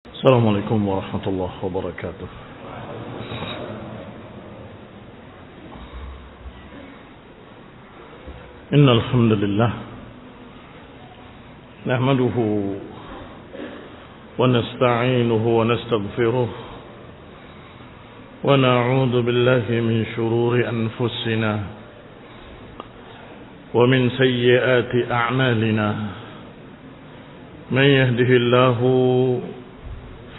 السلام عليكم ورحمة الله وبركاته. إن الحمد لله نحمده ونستعينه ونستغفره ونعوذ بالله من شرور أنفسنا ومن سيئات أعمالنا. من يهده الله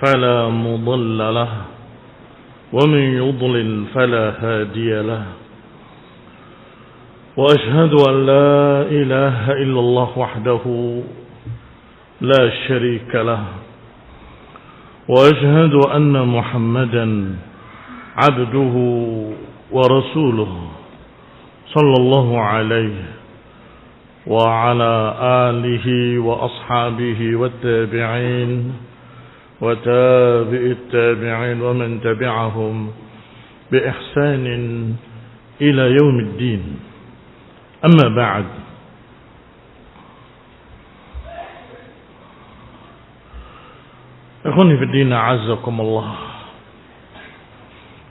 فلا مضل له ومن يضلل فلا هادي له. وأشهد أن لا إله إلا الله وحده لا شريك له. وأشهد أن محمدا عبده ورسوله صلى الله عليه وعلى آله وأصحابه والتابعين وتابع التابعين ومن تبعهم بإحسان إلى يوم الدين. أما بعد، ikhwani fi din, a'azzakumullah,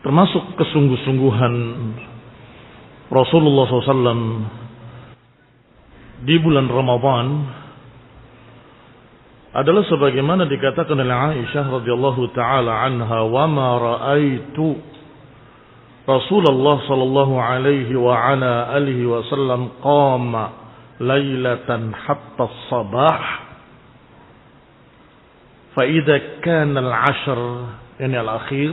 termasuk kesungguh-sungguhan Rasulullah SAW di bulan Ramadan adalah sebagaimana dikatakan oleh Aisyah radhiyallahu taala anha, wa ma raaitu Rasulullah sallallahu alaihi wa ala alihi wasallam qama lailatan hatta as-sabah fa idza kana al-'ashr yani al-akhir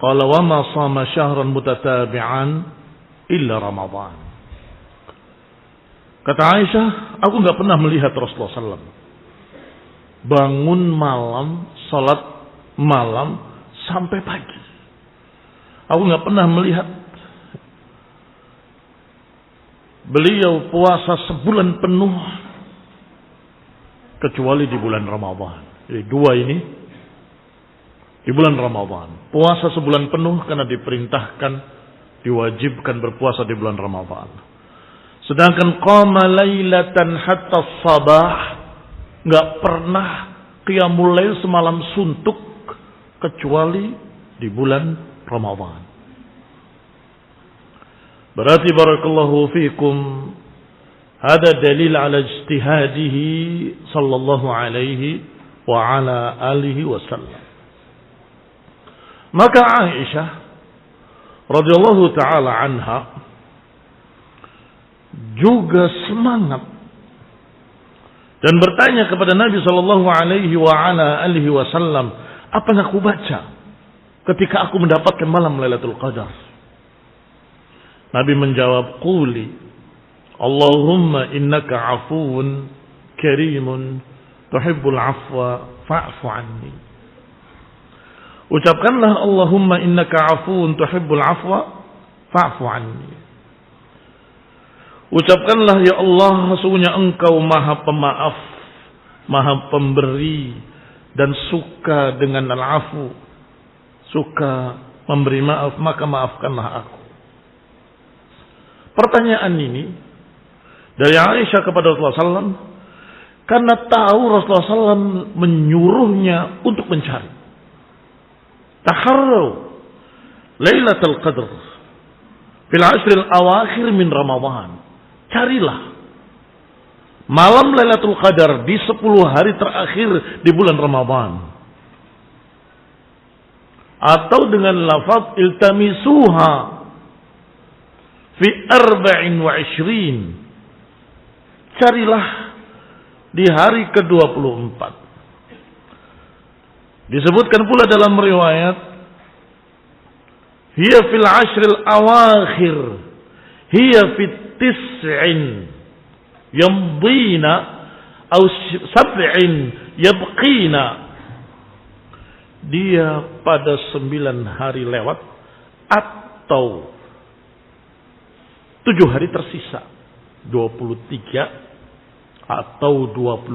qala wa ma sama shahran mutatabi'an illa Ramadan. Kata Aisyah, aku enggak pernah melihat Rasulullah SAW bangun malam, salat malam sampai pagi. Aku enggak pernah melihat beliau puasa sebulan penuh kecuali di bulan Ramadan. Jadi dua ini di bulan Ramadan. Puasa sebulan penuh karena diperintahkan, diwajibkan berpuasa di bulan Ramadan. Sedangkan qama lailatan hatta sabah, enggak pernah qiyamul lail semalam suntuk kecuali di bulan Ramadan. Berarti barakallahu fikum, ada dalil ala ijtihadihi sallallahu alaihi wa ala alihi wasallam. Maka Aisyah radhiyallahu taala anha juga semangat dan bertanya kepada Nabi sallallahu alaihi wa ala alihi wasallam, apa yang aku baca ketika aku mendapatkan malam Lailatul Qadar? Nabi menjawab, quli Allahumma innaka afuwun karimun tuhibbul afwa fa'fu anni. Ucapkanlah Allahumma innaka afuwun tuhibbul afwa fa'fu anni. Ucapkanlah, ya Allah, sesungguhnya Engkau Maha Pemaaf, Maha Pemberi, dan suka dengan al-afu, suka memberi maaf, maka maafkanlah aku. Pertanyaan ini dari Aisyah kepada Rasulullah SAW karena tahu Rasulullah SAW menyuruhnya untuk mencari. Taharraw Lailatul Qadr fil ashril awakhir min Ramadan. Carilah malam Lailatul Qadar di 10 hari terakhir di bulan Ramadan. Atau dengan lafaz iltamisuha fi 24. Carilah di hari ke-24. Disebutkan pula dalam riwayat, hiya fil ashril awakhir, hiya fit tis'in yamdina atau sab'in yabqina. Dia pada 9 hari lewat atau 7 hari tersisa, 23 atau 25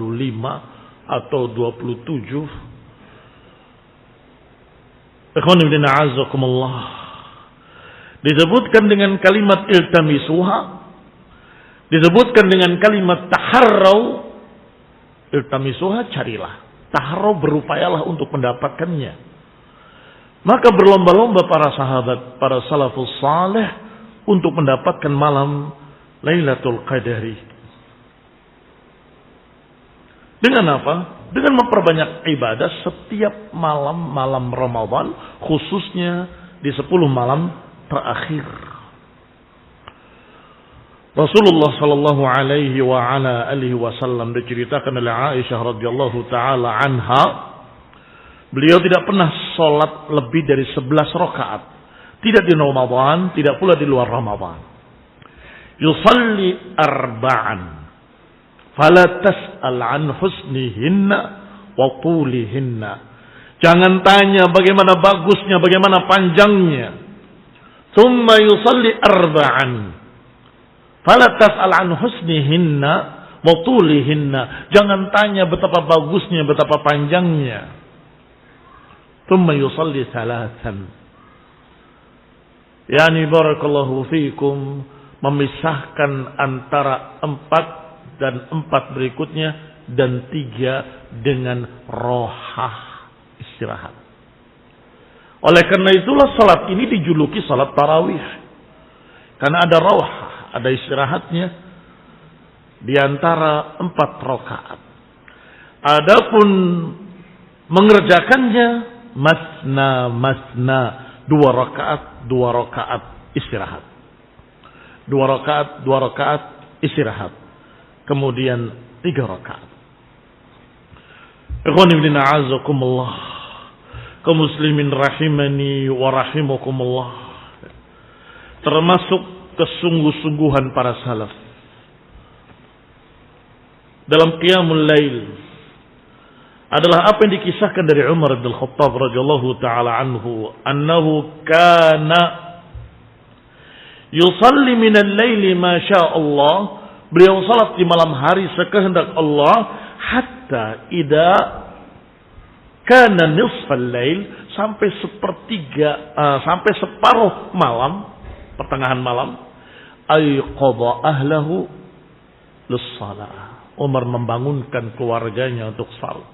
atau 27. Ikhwan fillah a'azzakumullah, disebutkan dengan kalimat iltamisuha, disebutkan dengan kalimat taharraw. Iltamisuha, carilah. Taharrau, berupayalah untuk mendapatkannya. Maka berlomba-lomba para sahabat, para salafus saleh untuk mendapatkan malam Lailatul Qadari. Dengan apa? Dengan memperbanyak ibadah setiap malam-malam Ramadan, khususnya di 10 malam terakhir. Rasulullah sallallahu alaihi wa ala alihi wasallam diceritakan oleh Aisyah radhiyallahu taala anha, beliau tidak pernah salat lebih dari 11 rakaat, tidak di Ramadan, tidak pula di luar Ramadan. Yusalli arba'an fala tas'al an husnihinna wa tulihinna. Jangan tanya bagaimana bagusnya, bagaimana panjangnya. Tsumma yusalli arba'an fala tas'al an husnihinna wa tulihinna. Jangan tanya betapa bagusnya, betapa panjangnya. Tsumma yusalli thalathan. Yani barakallahu fikum, memisahkan antara 4 dan 4 berikutnya, dan 3 dengan rohah, istirahat. Oleh karena itulah salat ini dijuluki salat tarawih, karena ada rohah, ada istirahatnya di antara 4 rakaat. Adapun mengerjakannya masna, 2 rakaat istirahat. 2 rakaat istirahat. Kemudian 3 rakaat. Ikhwan ibn a'azakumullah, kaum muslimin rahimani wa rahimakumullah. Termasuk kesungguh-sungguhan para salaf dalam qiyamul lail adalah apa yang dikisahkan dari Umar bin Khattab radhiyallahu taala anhu, annahu kana yusalli min al-laili ma syaa Allah. Beliau salat di malam hari sekehendak Allah, hatta idza kana nisfal lail, sampai sampai separuh malam, pertengahan malam, ayqadha ahlahu lis-shalah. Umar membangunkan keluarganya untuk salat.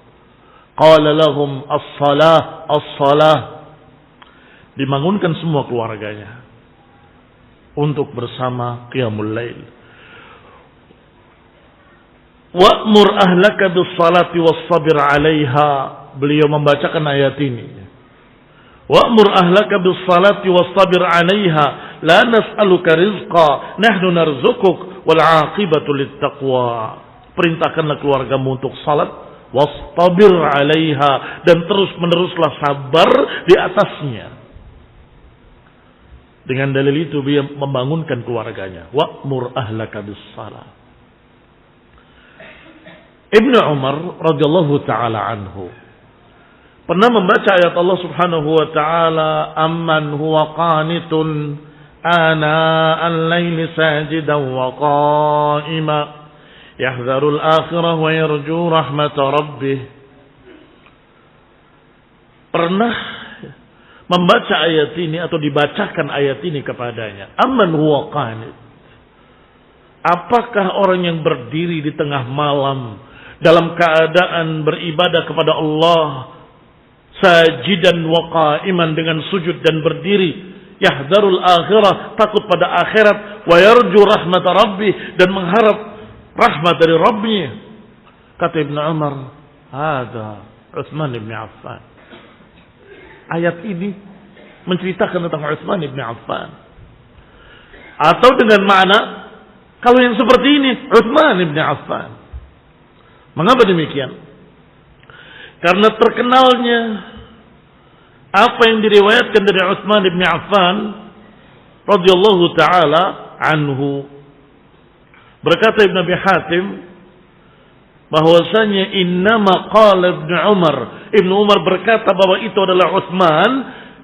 Qala lahum as-salah, as-salah. Dibangunkan semua keluarganya untuk bersama qiyamul lail. Wa'mur ahlaka bis-salati was-sabir 'alaiha. Beliau membacakan ayat ini. Wa'mur ahlaka bis-salati was-sabir 'alaiha. La nas'aluka rizqa, nahnu narzuquk wal 'aqibatu lit-taqwa. Perintahkanlah keluargamu untuk salat, wastabir 'alaiha, dan terus-meneruslah sabar di atasnya. Dengan dalil itu dia membangunkan keluarganya. Wa'mur ahlaka bis-salat. Ibnu Umar radhiyallahu taala anhu pernah membaca ayat Allah Subhanahu wa taala, amman huwa qanitun ana al-laili sajidan wa qa'ima yahdharu al-akhirah wa yarju rahmat rabbih. Pernah membaca ayat ini atau dibacakan ayat ini kepadanya. Amman huwa qanit. Apakah orang yang berdiri di tengah malam dalam keadaan beribadah kepada Allah, sajidan wa qa'iman, dengan sujud dan berdiri, yahdharul akhirah, takut pada akhirat, wa yarju rahmat rabbih, dan mengharap rahmat dari Rabbnya. Kata Ibnu Umar, hada Utsman bin Affan. Ayat ini menceritakan tentang Utsman bin Affan. Atau dengan makna, kalau yang seperti ini Utsman bin Affan. Mengapa demikian? Karena terkenalnya apa yang diriwayatkan dari Utsman bin Affan radhiyallahu taala anhu. Berkata Ibnu Abi Hatim bahwasanya innama qala Ibnu Umar. Ibnu Umar berkata bahwa itu adalah Utsman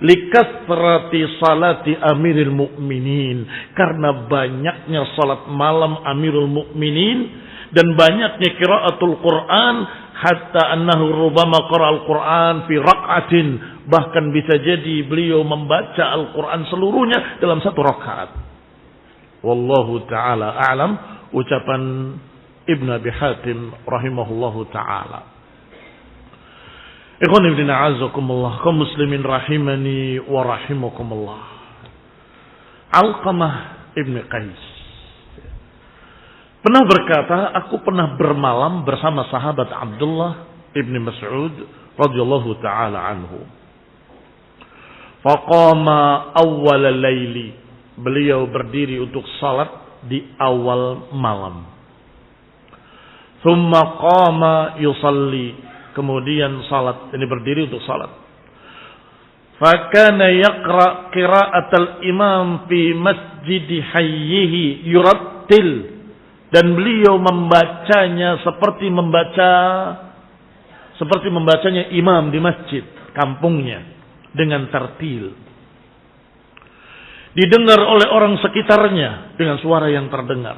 likathrati salati Amirul Mukminin, karena banyaknya salat malam Amirul Mukminin dan banyaknya qiraatul Quran, hatta annahu rubama qara'al Quran fi raq'atin, bahkan bisa jadi beliau membaca Al-Quran seluruhnya dalam 1 rakaat. Wallahu taala a'lam. Ucapan Ibnu Abi Hatim rahimahullahu taala. Ikhwan ibn a'azakumullah, kaum muslimin rahimani wa rahimakumullah. Alqamah ibn Qais pernah berkata, aku pernah bermalam bersama sahabat Abdullah ibn Mas'ud radhiyallahu taala anhu. Faqama awwal laili, beliau berdiri untuk salat di awal malam. Thumma qama yusalli, kemudian salat, ini berdiri untuk salat. Fakana yaqra qira'atal imam fi masjid hayyihi yurattil, dan beliau membacanya seperti membacanya imam di masjid kampungnya dengan tartil. Didengar oleh orang sekitarnya dengan suara yang terdengar.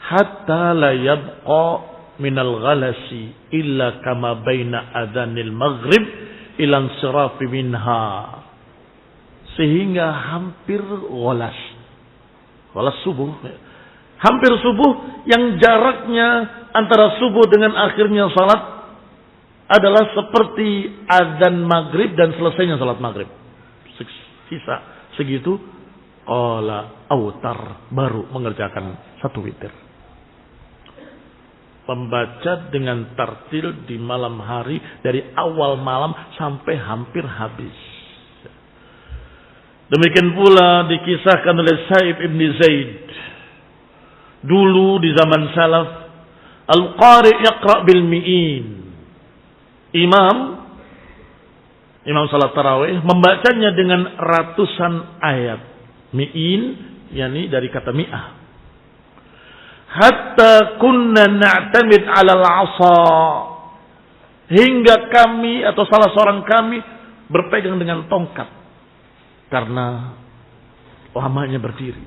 Hatta la yabqa minal ghalasi illa kama baina adzanil maghrib ila insirafi minha, sehingga hampir ghalas subuh, hampir subuh, yang jaraknya antara subuh dengan akhirnya salat adalah seperti azan maghrib dan selesainya salat maghrib. Sisa segitu, qala autar, baru mengerjakan satu witir. Membaca dengan tartil di malam hari dari awal malam sampai hampir habis. Demikian pula dikisahkan oleh Sa'ib ibn Zaid. Dulu di zaman salaf, al-qari yaqra bil mi'in. Imam salat tarawih membacanya dengan ratusan ayat. Mi'in, yakni dari kata mi'ah. Hatta kunna na'tamid 'ala al-'asa, hingga kami atau salah seorang kami berpegang dengan tongkat karena lamanya berdiri.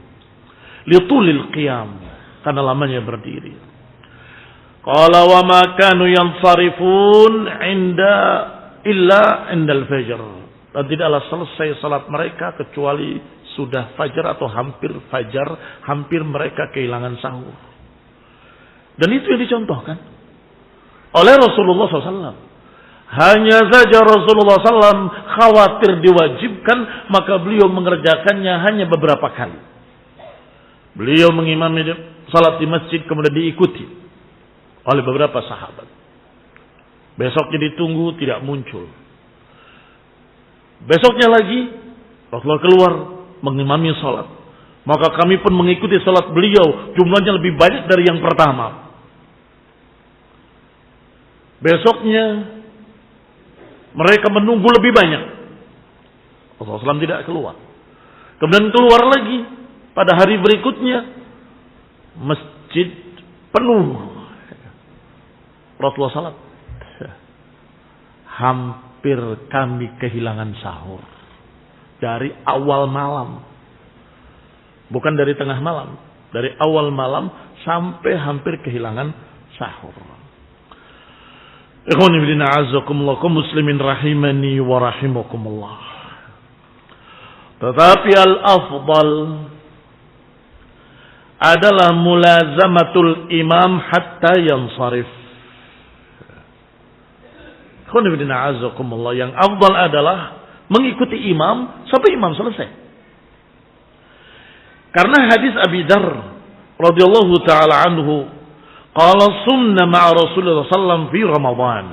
Litulil qiyam, karena lamanya berdiri. Qala wa ma kanu yansarifun illa indal fajr, dan tidaklah selesai salat mereka kecuali sudah fajar atau hampir fajar, hampir mereka kehilangan sahur. Dan itu yang dicontohkan oleh Rasulullah SAW. Hanya saja Rasulullah SAW khawatir diwajibkan, maka beliau mengerjakannya hanya beberapa kali. Beliau mengimami salat di masjid, kemudian diikuti oleh beberapa sahabat. Besoknya ditunggu, tidak muncul. Besoknya lagi Rasulullah keluar mengimami salat, maka kami pun mengikuti salat beliau, jumlahnya lebih banyak dari yang pertama. Besoknya mereka menunggu lebih banyak, Rasulullah SAW tidak keluar. Kemudian keluar lagi pada hari berikutnya, masjid penuh. Rasulullah SAW, hampir kami kehilangan sahur dari awal malam, bukan dari tengah malam, dari awal malam sampai hampir kehilangan sahur. Ikhwan ibn a'azakumullah, kaum muslimin rahimani wa rahimakumullah. Tetapi al-afdal adalah mulazamatul imam hatta yansarif. Ikhwan ibn a'azakumullah, yang afdal adalah mengikuti imam sampai imam selesai. Karena hadis Abi Dzar radhiyallahu taala anhu, qala sumna ma'a Rasulullah sallallahu fi Ramadan.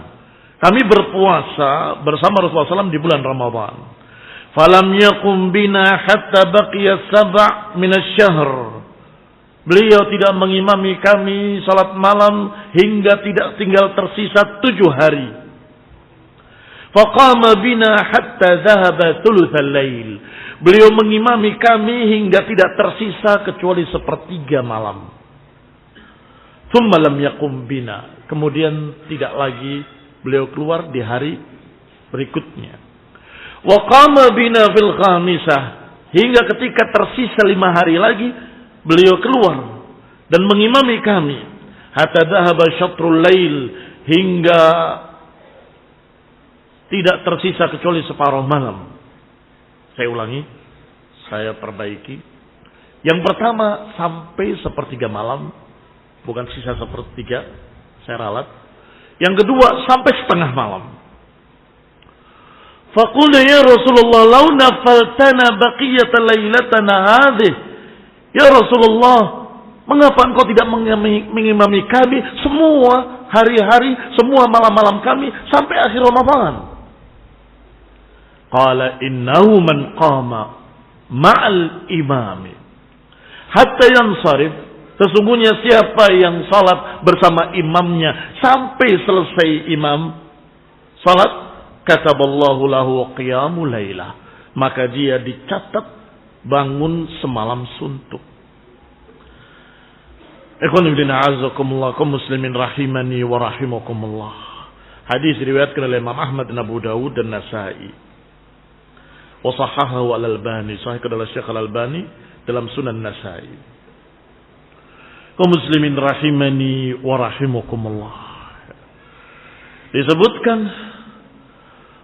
Kami berpuasa bersama Rasulullah sallallahu di bulan Ramadan. Falam yaqum bina hatta baqiya sab' min asy-syahr. Beliau tidak mengimami kami salat malam hingga tidak tinggal tersisa 7 hari. Faqama bina hatta dhahaba thulutsal lail. Beliau mengimami kami hingga tidak tersisa kecuali sepertiga malam. Tsumma lam yaqum bina. Kemudian tidak lagi beliau keluar di hari berikutnya. Wa qama bina fil khamisah. Hingga ketika tersisa 5 hari lagi, beliau keluar dan mengimami kami. Hatta dhahaba syatrul lail, hingga tidak tersisa kecuali separuh malam. Saya ulangi, saya perbaiki. Yang pertama sampai sepertiga malam, bukan sisa sepertiga, saya ralat. Yang kedua sampai setengah malam. Faqulna ya Rasulullah, law nafaltana baqiyata lailatana hadhihi. Ya Rasulullah, mengapa engkau tidak mengimami kami semua hari-hari, semua malam-malam kami sampai akhir Ramadan? Qala innahu man qama ma'al imami hatta yansarif. Sesungguhnya siapa yang salat bersama imamnya sampai selesai imam salat, kataballahu lahu qiyamul lailah, maka dia dicatat bangun semalam suntuk. Ikhwan fillah a'azzakumullah, kaum muslimin rahimani wa rahimakumullah. Hadis diriwayatkan oleh Imam Ahmad dan Abu Dawud dan Nasa'i. Wa sahahahu al-Albani, sahih adalah Syekh Al-Albani dalam Sunan Nasa'i. Kaum muslimin rahimani wa rahimakumullah. Disebutkan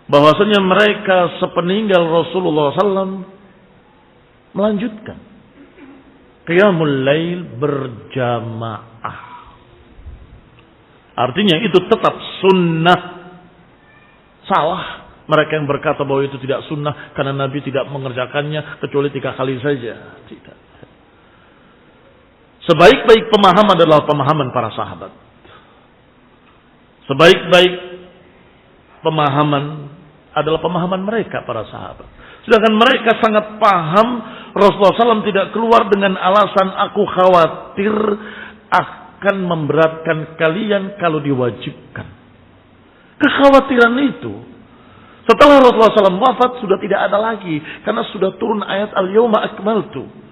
bahwasanya mereka sepeninggal Rasulullah SAW melanjutkan qiyamul lail berjamaah. Artinya itu tetap sunnah. Salah mereka yang berkata bahwa itu tidak sunnah karena Nabi tidak mengerjakannya kecuali 3 kali saja. Tidak. Sebaik-baik pemahaman adalah pemahaman para sahabat. Sebaik-baik pemahaman adalah pemahaman mereka para sahabat. Sedangkan mereka sangat paham Rasulullah SAW tidak keluar dengan alasan aku khawatir akan memberatkan kalian kalau diwajibkan. Kekhawatiran itu setelah Rasulullah SAW wafat sudah tidak ada lagi karena sudah turun ayat al-yawma akmaltu.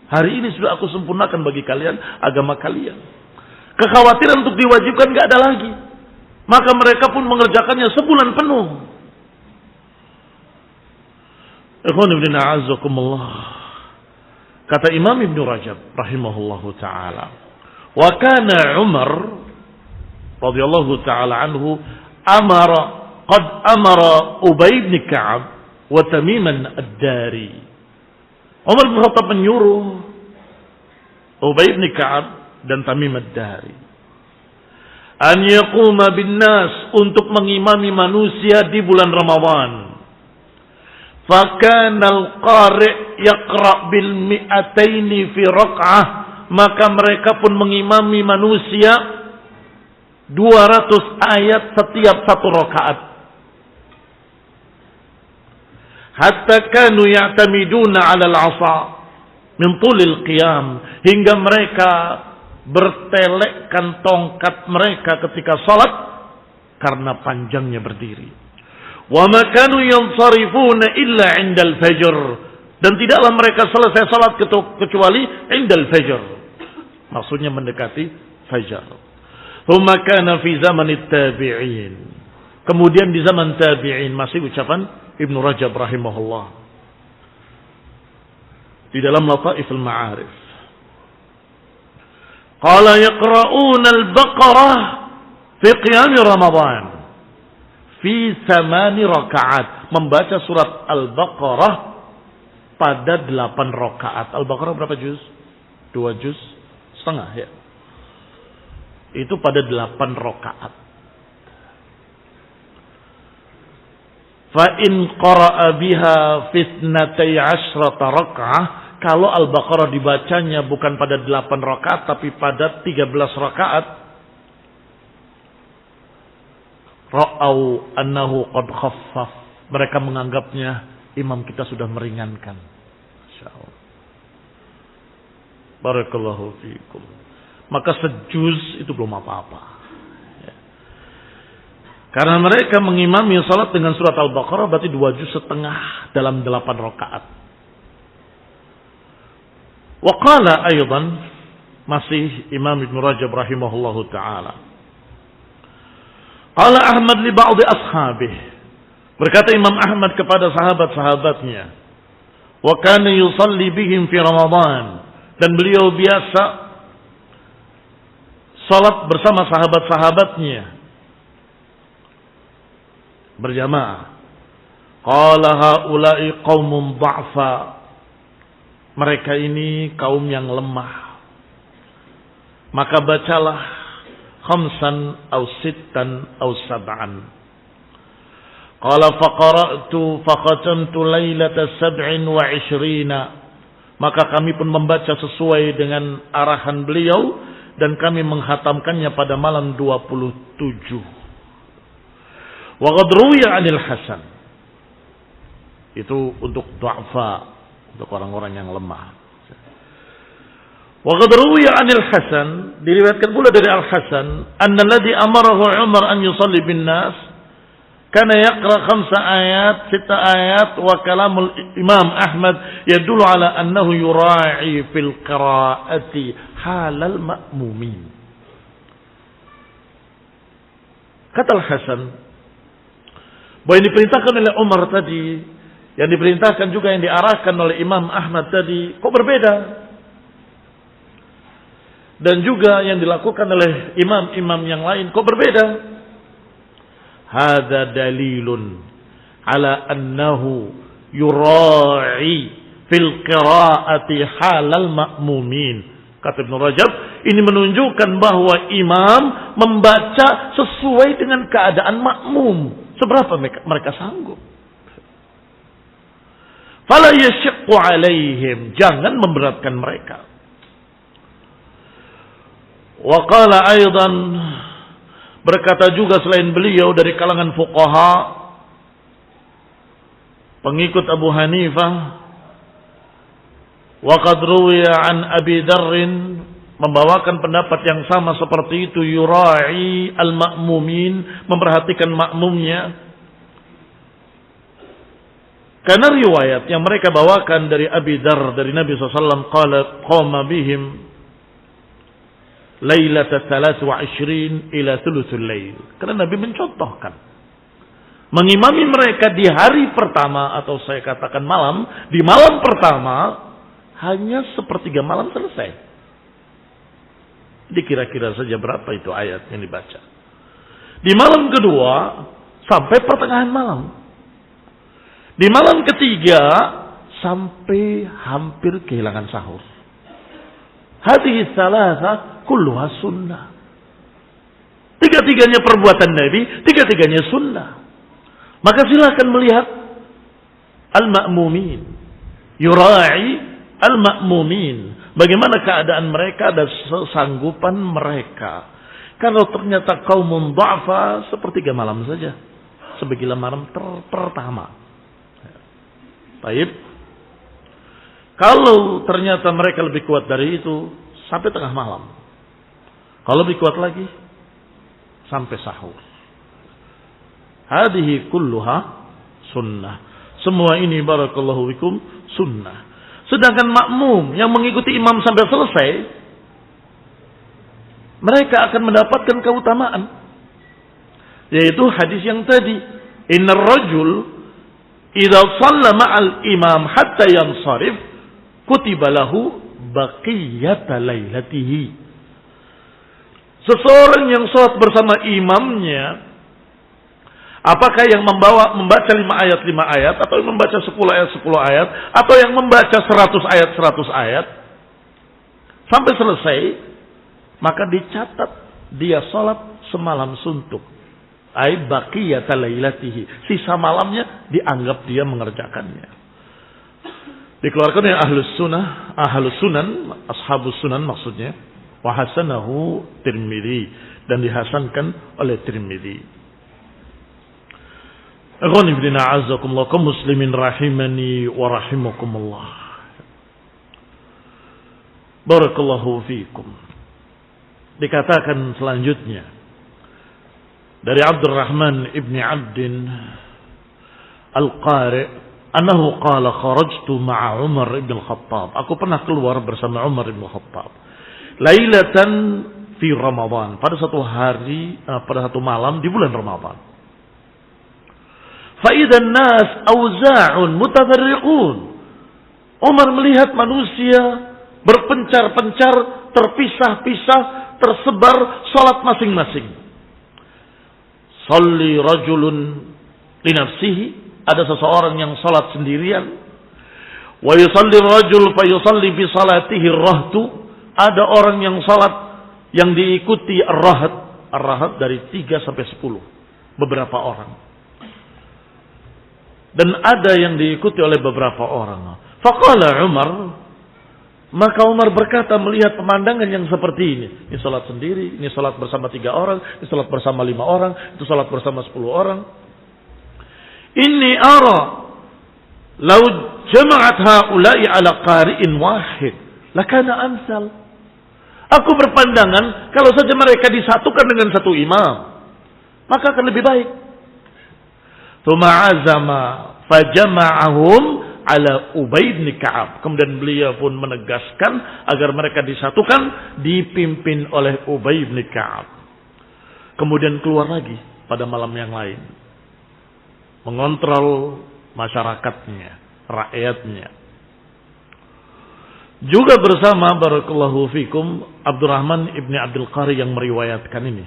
Hari ini sudah aku sempurnakan bagi kalian agama kalian. Kekhawatiran untuk diwajibkan gak ada lagi. Maka mereka pun mengerjakannya sebulan penuh. Kata Imam Ibn Rajab rahimahullahu ta'ala, wa kana Umar radhiyallahu ta'ala anhu qad amara Ubay bin Ka'ab wa Tamiman ad-Dari. Umar bin Khattab menyuruh Ubay bin Ka'ab dan Tamim ad-Dari an yaquma bin nas, untuk mengimami manusia di bulan Ramadan. Fakana al-qari' yaqra' bil mi'ataini fi rak'ah, maka mereka pun mengimami manusia 200 ayat setiap satu rakaat. Hatta kanu ya'tamiduna 'ala al-'asa min tulil qiyam, hingga mereka bertelekkan tongkat mereka ketika salat karena panjangnya berdiri. Wa ma kanu yansarifuna illa 'indal fajr, dan tidaklah mereka selesai salat kecuali 'indal fajr, maksudnya mendekati fajar. Thumma kana fi zamanit tabi'in, kemudian di zaman tabi'in, masih ucapan Ibnu Rajab rahimahullah di dalam Lataif al-Ma'arif. Qala yaqra'una al-Baqarah fi qiyam Ramadan fi 8 rakaat, membaca surat Al-Baqarah pada 8 rakaat. Al-Baqarah berapa juz? 2 juz setengah ya. Itu pada 8 rakaat. Fa in qara'a biha fi 12 raka'ah, kalau Al-Baqarah dibacanya bukan pada 8 rakaat tapi pada 13 rakaat, ra'au annahu qad khaffaf, mereka menganggapnya imam kita sudah meringankan. Masyaallah. Barakallahu fiikum. Maka sejuz itu belum apa-apa. Karena mereka mengimami salat dengan surat Al-Baqarah berarti 2 juz setengah dalam 8 rakaat. Wa qala aydan, masih Imam Ibn Rajab rahimahullahu ta'ala, qala Ahmad li ba'di ashabih, berkata Imam Ahmad kepada sahabat-sahabatnya, wa kana yusalli bihim fi Ramadan, dan beliau biasa salat bersama sahabat-sahabatnya berjamaah. Qala haula'i qaumun dha'fa, mereka ini kaum yang lemah, maka bacalah khamsan aw sittan aw sab'an. Qala faqara'tu faqatamtu lailata 27. Maka kami pun membaca sesuai dengan arahan beliau dan kami menghatamkannya pada malam 27. Wa qad ruwiya 'anil Hasan. Itu untuk du'afa, untuk orang-orang yang lemah. Wa qad ruwiya 'anil Hasan, diriwayatkan pula dari Al-Hasan, anna alladhi amarahu Umar an yusalli bin nas kana yaqra 5 ayat, 6 ayat, wa kalamul Imam Ahmad yadullu ala annahu yura'i fil qira'ati halal ma'mumin. Kata Al-Hasan, bahwa yang diperintahkan oleh Umar tadi, yang diperintahkan juga yang diarahkan oleh Imam Ahmad tadi, kok berbeda? Dan juga yang dilakukan oleh imam-imam yang lain, kok berbeda? Hadza dalilun ala annahu yura'i fil qira'ati halal ma'mumin. Kata Ibnu Rajab, ini menunjukkan bahwa imam membaca sesuai dengan keadaan makmum. Seberapa mereka sanggup. Fala yashiqqu alaihim, jangan memberatkan mereka. Wa qala aidan, berkata juga selain beliau dari kalangan fuqaha, pengikut Abu Hanifah, wa qad ruwiya an Abi Darrin, membawakan pendapat yang sama seperti itu, yura'i al-ma'mumin, memperhatikan makmumnya. Karena riwayat yang mereka bawakan dari Abi Dar dari Nabi SAW, qala qama bihim lailata 23 ila thuluthul lail. Karena Nabi mencontohkan mengimami mereka di hari pertama, atau saya katakan malam, di malam pertama hanya sepertiga malam selesai. Dikira-kira saja berapa itu ayat yang dibaca. Di malam kedua sampai pertengahan malam. Di malam ketiga sampai hampir kehilangan sahur. Hadhihi thalatha kulluha sunnah. Tiga-tiganya perbuatan Nabi, tiga-tiganya sunnah. Maka silakan melihat al-ma'mumin, yura'i al-ma'mumin, bagaimana keadaan mereka dan sesanggupan mereka. Kalau ternyata kaumun dha'fa, sepertiga malam saja, sebagian malam pertama. Baik. Kalau ternyata mereka lebih kuat dari itu, sampai tengah malam. Kalau lebih kuat lagi, sampai sahur. Hadhihi kulluha sunnah. Semua ini barakallahu fikum sunnah. Sedangkan makmum yang mengikuti imam sampai selesai, mereka akan mendapatkan keutamaan. Yaitu hadis yang tadi, innar rajul idza shalla ma'al imam hatta yansarif kutiba lahu baqiyata lailatihi. Seseorang yang salat bersama imamnya, apakah yang membaca 5 ayat, atau yang membaca 10 ayat, atau yang membaca 100 ayat, sampai selesai, maka dicatat dia salat semalam suntuk. Ai baqiyata lailatihi. Sisa malamnya dianggap dia mengerjakannya. Dikeluarkan oleh ahlus sunan, ashabus sunan maksudnya, wa hasanahu Tirmidzi, dan dihasankan oleh Tirmidzi. Akhwani fillah a'azzakumullah, kaum muslimin rahimani wa rahimakumullah. Barakallahu fiikum. Dikatakan selanjutnya dari Abdurrahman ibn Abdin Al-Qari, annahu qala kharajtu ma'a Umar ibn Khattab. Aku pernah keluar bersama Umar ibn Khattab. Lailatan fi Ramadan, pada satu hari, pada satu malam di bulan Ramadan. Fa idzan nas awza'un mutafarriqun. Umar melihat manusia berpencar-pencar, terpisah-pisah, tersebar salat masing-masing. Salli rajulun li nafsihi, ada seseorang yang salat sendirian. Wa yusalli rajul fa yusalli fi salatihi ar-rahtu, ada orang yang salat yang diikuti ar-rahat dari 3 sampai 10, beberapa orang. Dan ada yang diikuti oleh beberapa orang. Faqala Umar, maka Umar berkata melihat pemandangan yang seperti ini. Ini salat sendiri, ini salat bersama 3 orang, ini salat bersama 5 orang, itu salat bersama 10 orang. Inni ara law jama'at haula'i ala qari'in wahid lakana amsal. Aku berpandangan kalau saja mereka disatukan dengan satu imam, maka akan lebih baik. Tsumma azama fajama'ahum ala Ubay bin Ka'ab. Kemudian beliau pun menegaskan agar mereka disatukan, dipimpin oleh Ubay bin Ka'ab. Kemudian keluar lagi pada malam yang lain, mengontrol masyarakatnya, rakyatnya. Juga bersama barakallahu fikum Abdurrahman ibni Abdul Qari yang meriwayatkan ini.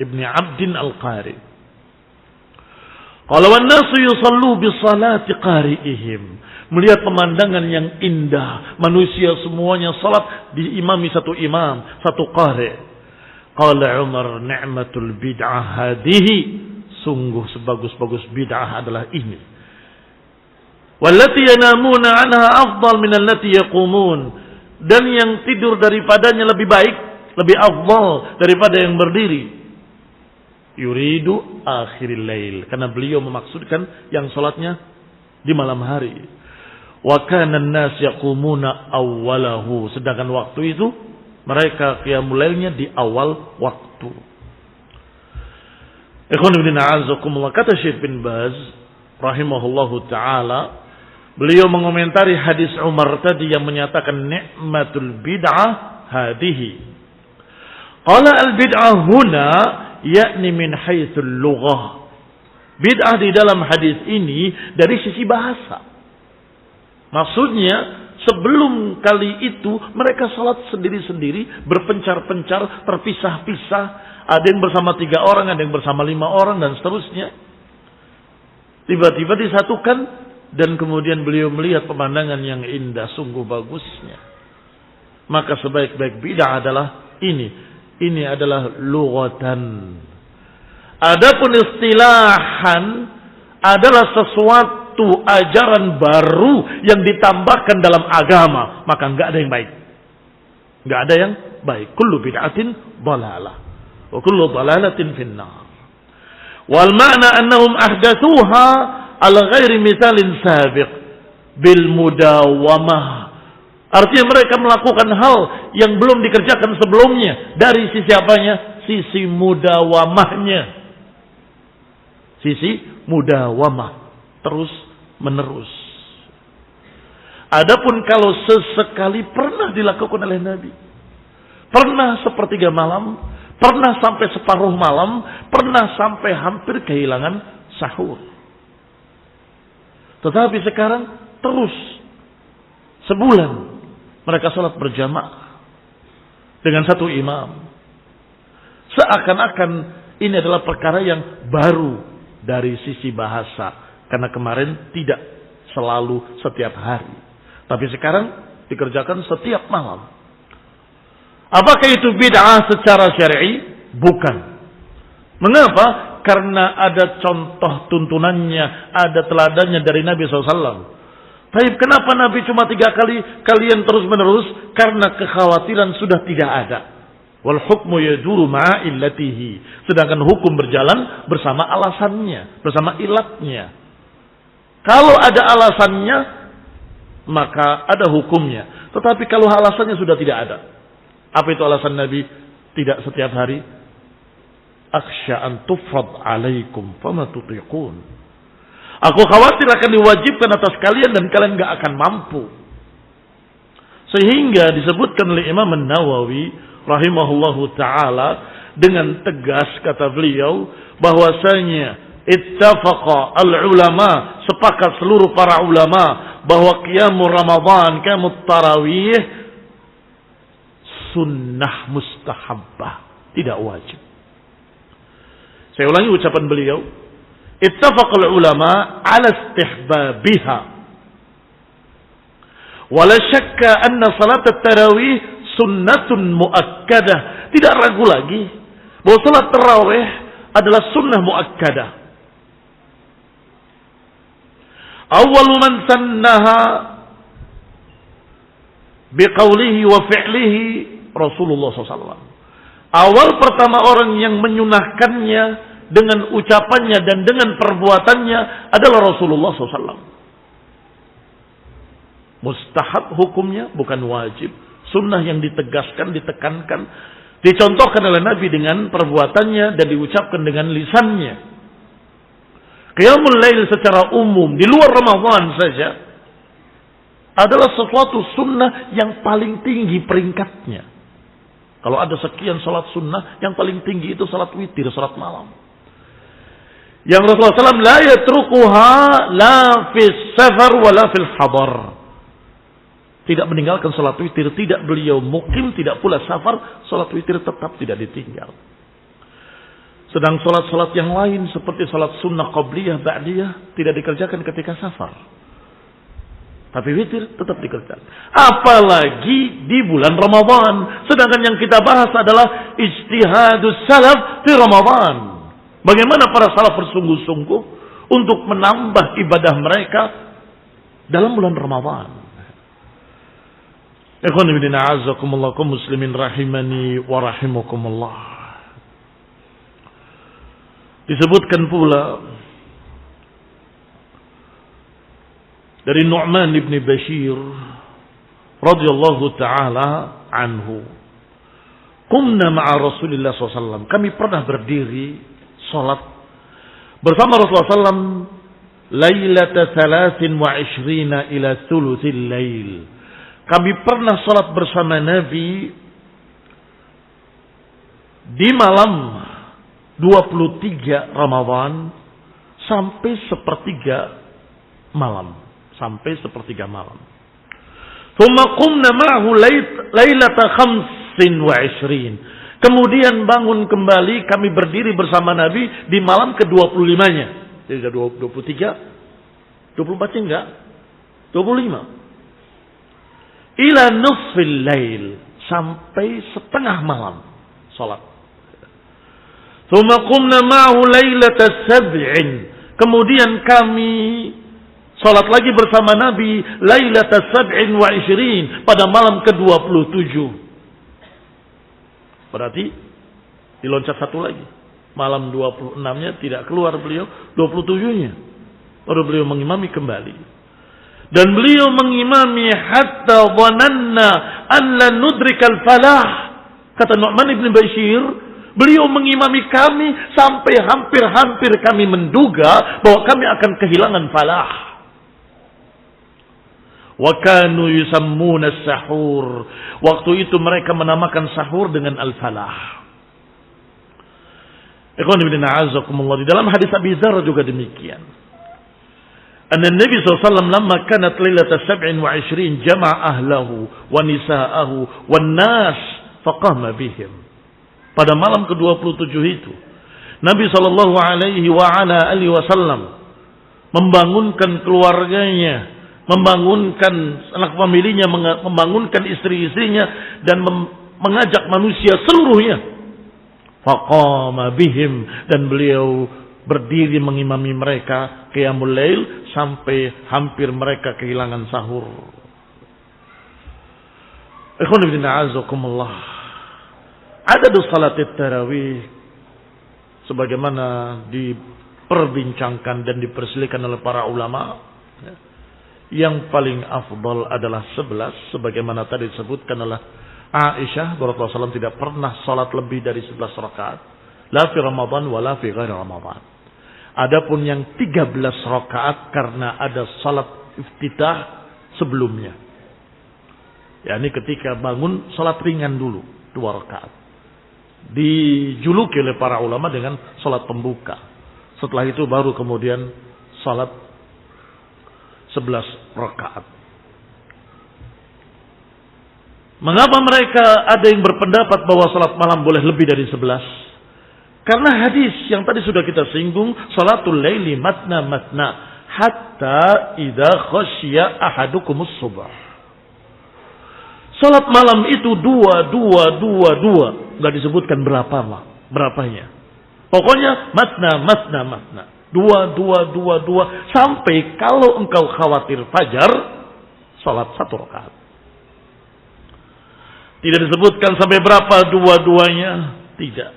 Ibni Abdin Al-Qari. Qala wan nasu yusallu bi salati qari'ihim. Melihat pemandangan yang indah, manusia semuanya salat diimami satu imam, satu qari'. Qala Umar, ni'matul bid'ah hadhihi. Sungguh sebagus-bagus bid'ah adalah ini. Wallati yanamuna anha afdal min allati yaqumun. Dan yang tidur daripadanya lebih baik, lebih afdal daripada yang berdiri. Yuridu akhiril lail, karena beliau memaksudkan yang salatnya di malam hari. Wa kana an-nas yaqumuna awwalahu, sedangkan waktu itu mereka qiyamul lailnya di awal waktu. Ikhwan fillah a'azzakumullah, kata Syekh bin Baz rahimahullahu taala, beliau mengomentari hadis Umar tadi yang menyatakan ni'matul bid'ah hadhihi. Qala al-bid'ah huna yakni min haitsul lughah. Bid'ah di dalam hadis ini dari sisi bahasa. Maksudnya sebelum kali itu mereka salat sendiri-sendiri, berpencar-pencar, terpisah-pisah. Ada yang bersama 3 orang, ada yang bersama 5 orang dan seterusnya. Tiba-tiba disatukan dan kemudian beliau melihat pemandangan yang indah, sungguh bagusnya. Maka sebaik-baik bid'ah adalah ini. Ini adalah lughatan. Adapun istilahan adalah sesuatu ajaran baru yang ditambahkan dalam agama, maka enggak ada yang baik. Enggak ada yang baik. Kullu bid'atin dhalalah wa kullu dhalalatin finnar. Wal ma'na annahum ahdatsuha ala ghairi mithalin sabiq bil mudawamah. Artinya mereka melakukan hal yang belum dikerjakan sebelumnya. Dari sisi apanya? Sisi mudawamahnya. Sisi mudawamah. Terus menerus. Adapun kalau sesekali pernah dilakukan oleh Nabi. Pernah sepertiga malam. Pernah sampai separuh malam. Pernah sampai hampir kehilangan sahur. Tetapi sekarang terus. Sebulan. Mereka salat berjamaah dengan satu imam. Seakan-akan ini adalah perkara yang baru dari sisi bahasa. Karena kemarin tidak selalu setiap hari. Tapi sekarang dikerjakan setiap malam. Apakah itu bid'ah secara syar'i? Bukan. Mengapa? Karena ada contoh tuntunannya, ada teladannya dari Nabi SAW. Baik, kenapa Nabi cuma 3 kali, kalian terus menerus? Karena kekhawatiran sudah tidak ada. Wal hukmu yaduru ma'a illatihi. Sedangkan hukum berjalan bersama alasannya, bersama ilatnya. Kalau ada alasannya, maka ada hukumnya. Tetapi kalau alasannya sudah tidak ada. Apa itu alasan Nabi tidak setiap hari? Akhsha an tufrad alaikum fama tutiqun. Aku khawatir akan diwajibkan atas kalian dan kalian gak akan mampu. Sehingga disebutkan oleh Imam An-Nawawi rahimahullahu ta'ala dengan tegas kata beliau bahwasanya ittafaqa al-ulama, sepakat seluruh para ulama bahwa qiyamul Ramadan, qiyamut tarawih sunnah mustahabbah, tidak wajib. Saya ulangi ucapan beliau. Ittafaqal ulama ala istihbabiha. Wala syakka anna salat at-tarawih sunnatun muakkadah. Tidak ragu lagi bahwa salat tarawih adalah sunnah muakkadah. Awwalu man sannaha biqaulihi wa fi'lihi Rasulullah SAW. Awal pertama orang yang menyunahkannya dengan ucapannya dan dengan perbuatannya adalah Rasulullah SAW. Mustahab hukumnya, bukan wajib. Sunnah yang ditegaskan, ditekankan, dicontohkan oleh Nabi dengan perbuatannya dan diucapkan dengan lisannya. Qiyamul Lail secara umum di luar Ramadan saja adalah sesuatu sunnah yang paling tinggi peringkatnya. Kalau ada sekian salat sunnah, yang paling tinggi itu salat witir, salat malam. Yang Rasulullah SAW la yatrukuha la fis safar wa la fil hadar. Tidak meninggalkan salat witir, tidak beliau mukim, tidak pula safar, salat witir tetap tidak ditinggal. Sedang salat-salat yang lain seperti salat sunnah qabliyah, ba'diyah tidak dikerjakan ketika safar. Tapi witir tetap dikerjakan. Apalagi di bulan Ramadan. Sedangkan yang kita bahas adalah ijtihadus salaf di Ramadan. Bagaimana para salaf bersungguh-sungguh untuk menambah ibadah mereka dalam bulan Ramadan. Ikhwan fillah a'azzakumullah kaum muslimin rahimani wa rahimakumullah. Disebutkan pula dari Nu'man ibn Bashir radhiyallahu taala anhu, qumna ma'a Rasulillah SAW. Kami pernah berdiri salat bersama Rasulullah SAW lailata 23 ila thuluthil lail. Kami pernah salat bersama Nabi di malam 23 Ramadan sampai sepertiga malam. Sampai sepertiga malam. Thumma qumna ma'ahu lailata 25. Kemudian bangun kembali, kami berdiri bersama Nabi di malam ke-25-nya. Jadi 23, 24 enggak? 25. Ila nusfil lail, sampai setengah malam salat. Thumma qumna ma'ahu lailata 7. Kemudian kami salat lagi bersama Nabi lailata 27, pada malam ke-27. Berarti diloncat satu lagi. Malam 26-nya tidak keluar beliau, 27-nya baru beliau mengimami kembali. Dan beliau mengimami hatta dhananna an la nudrikal falah. Kata Nu'man ibn Bashir, beliau mengimami kami sampai hampir-hampir kami menduga bahwa kami akan kehilangan falah. Wa kanu yusammuna as-sahur. Waktu itu mereka menamakan sahur dengan al-falah. Ikhwan fillah a'azzakumullah. Di dalam hadis Abi Dzar juga demikian. Anna Nabi SAW lamma kanat lailata 27 jama'a ahlahu wa nisa'ahu wan nas faqama bihim. Pada malam ke-27 itu Nabi SAW membangunkan keluarganya, membangunkan anak familinya, membangunkan istri-istrinya dan mengajak manusia seluruhnya. Faqama bihim, dan beliau berdiri mengimami mereka qiyamul lail sampai hampir mereka kehilangan sahur. Ikhwan fillah a'azzakumullah. Adadu salat tarawih sebagaimana diperbincangkan dan diperselisihkan oleh para ulama, yang paling afdal adalah 11, sebagaimana tadi disebutkan oleh Aisyah bahwa Rasulullah SAW tidak pernah salat lebih dari 11 rakaat, la fi Ramadan wa la fi ghairi Ramadan. Adapun yang 13 rakaat karena ada salat iftitah sebelumnya. yakni ketika bangun salat ringan dulu 2 rakaat. Dijuluki oleh para ulama dengan salat pembuka. Setelah itu baru kemudian salat 11 rakaat. Mengapa mereka ada yang berpendapat bahwa salat malam boleh lebih dari 11? Karena hadis yang tadi sudah kita singgung, salatul laili matna matna hatta idza khasya ahadukumus subh. Salat malam itu 2, enggak disebutkan berapanya. Pokoknya matna matna matna, Dua. Sampai kalau engkau khawatir fajar, salat 1 rakaat. Tidak disebutkan sampai berapa dua-duanya. Tidak.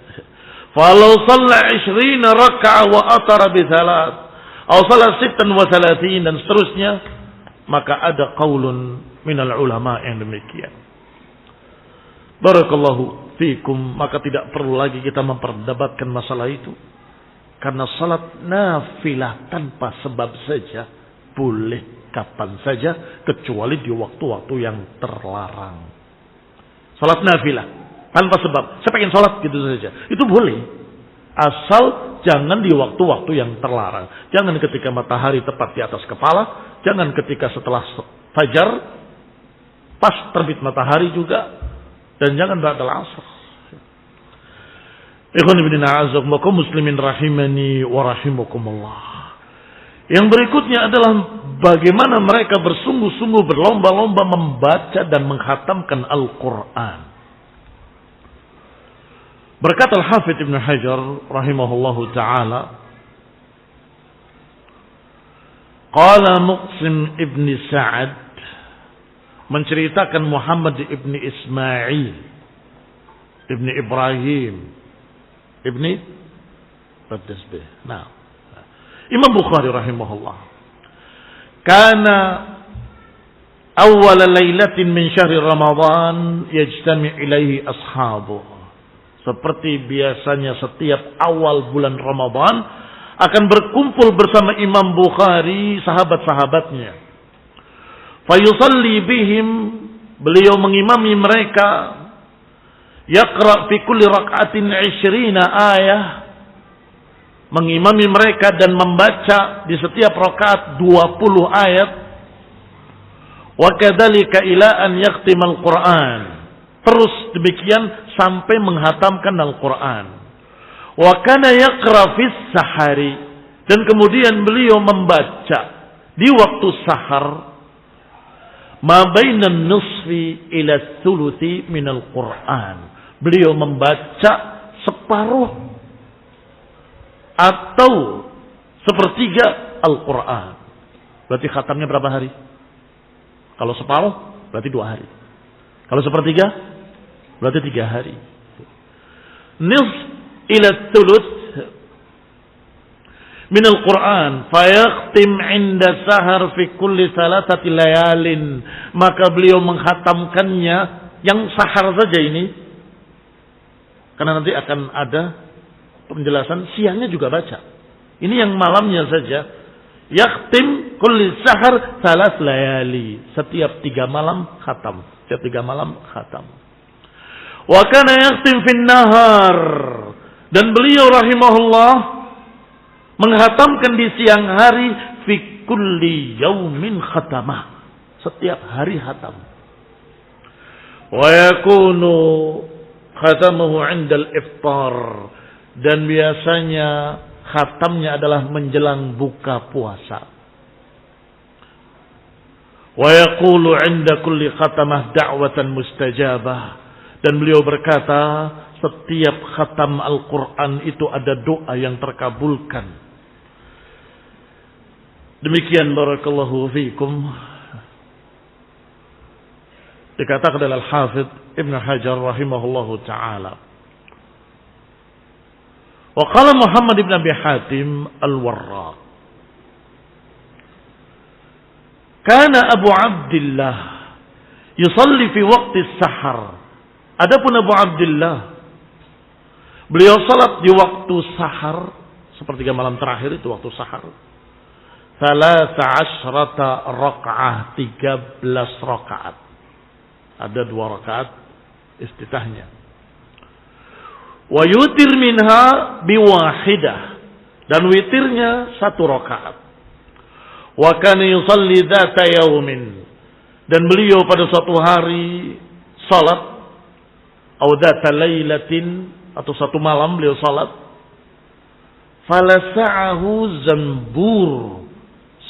Falau shalla 20 raka'ah wa atara bi 3 atau shalla 36 dan seterusnya, maka ada qaulun minal ulama yang demikian. Barakallahu fikum, maka tidak perlu lagi kita memperdebatkan masalah itu. Karena salat nafilah tanpa sebab saja boleh kapan saja kecuali di waktu-waktu yang terlarang. Salat nafilah tanpa sebab, saya pengen salat gitu saja, itu boleh. Asal jangan di waktu-waktu yang terlarang. Jangan ketika matahari tepat di atas kepala, jangan ketika setelah fajar pas terbit matahari juga, dan jangan ba'dal asr. Ikhwan ibn a'azakumullah kaum muslimin rahimani wa rahimakumullah. Yang berikutnya adalah bagaimana mereka bersungguh-sungguh berlomba-lomba membaca dan menghatamkan Al-Quran. Berkata Al-Hafidz Ibn Hajar rahimahullahu ta'ala, qala Muqsim ibn Sa'ad, menceritakan Muhammad ibn Ismail ibn Ibrahim ibn Badasbih. Nah, Imam Bukhari rahimahullah, kana awwal lailatin min syahri Ramadan yajtami ilaihi ashabuh. Seperti biasanya setiap awal bulan Ramadan akan berkumpul bersama Imam Bukhari sahabat-sahabatnya. Fayusalli bihim, beliau mengimami mereka. Yaqra fi kulli rak'atin 20 ayah, mengimami mereka dan membaca di setiap rakaat 20 ayat. Wa kadzalika ila an yakhtimal Qur'an. Terus demikian sampai menghatamkan Al-Quran. Wa kana yaqra fis sahari, dan kemudian beliau membaca di waktu sahar ma bainan nisfi ila thuluthi minal Quran. Beliau membaca separuh atau sepertiga Al-Quran. Berarti khatamnya berapa hari? Kalau separuh berarti 2 hari. Kalau sepertiga berarti 3 hari. Nisf ila thuluth min al-Quran fayakhtim 'inda sahar fi kulli 3 layalin. Maka beliau menghatamkannya yang sahar saja ini, karena nanti akan ada penjelasan siangnya juga baca. Ini yang malamnya saja. Yakhtim kulli sahar 3 layali. Setiap 3 malam khatam. Setiap 3 malam khatam. Wa kana yakhtim fin nahar, dan beliau rahimahullah menghatamkan di siang hari fi kulli yaumin khatamah. Setiap hari khatam. Wa yakunu khatamuhu 'indal iftar, dan biasanya khatamnya adalah menjelang buka puasa. Wa yaqulu 'inda kulli khatamah da'watan mustajabah, dan beliau berkata setiap khatam Al-Quran itu ada doa yang terkabulkan. Demikian barakallahu fikum. Dikatakan oleh Al-Hafidz Ibn Hajar rahimahullahu ta'ala. Wa qala Muhammad ibn Abi Hatim Al-Warraq, kana Abu Abdillah yusalli fi waqti sahar. Adapun Abu Abdillah, beliau salat di waktu sahar, sepertiga malam terakhir itu waktu sahar. 13 raka'ah, 13 rakaat. Ada 2 rakaat istitahnya. Wa yutir minha biwahidah, dan witirnya 1 rakaat. Wa kana yusalli dzata yaumin, dan beliau pada suatu hari salat, atau dzata lailatin, atau 1 malam beliau salat. Falasa'ahu zambur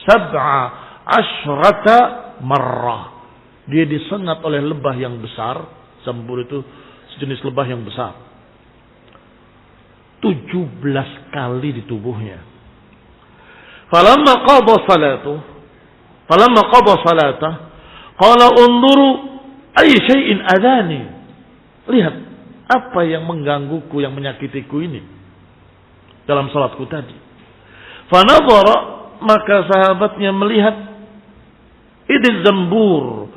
17 marrah. Dia disengat oleh lebah yang besar. Zambur itu sejenis lebah yang besar. 17 kali di tubuhnya. Falamma qada salatah, qala unzuru ay syai'in adani. Lihat, apa yang menggangguku, yang menyakitiku ini dalam salatku tadi. Fanadhara, maka sahabatnya melihat, idz zambur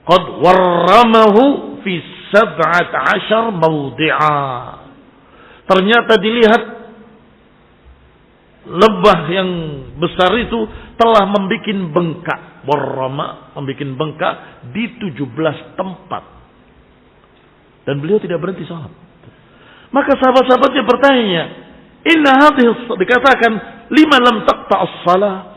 qad warramahu fi 17 mawdi'a. Ternyata dilihat lebah yang besar itu telah membuat bengkak, warrama, membuat bengkak di 17 tempat. Dan beliau tidak berhenti salat. Maka sahabat-sahabatnya bertanya, inna hadhihi, dikatakan, lima lam taqta as-salah.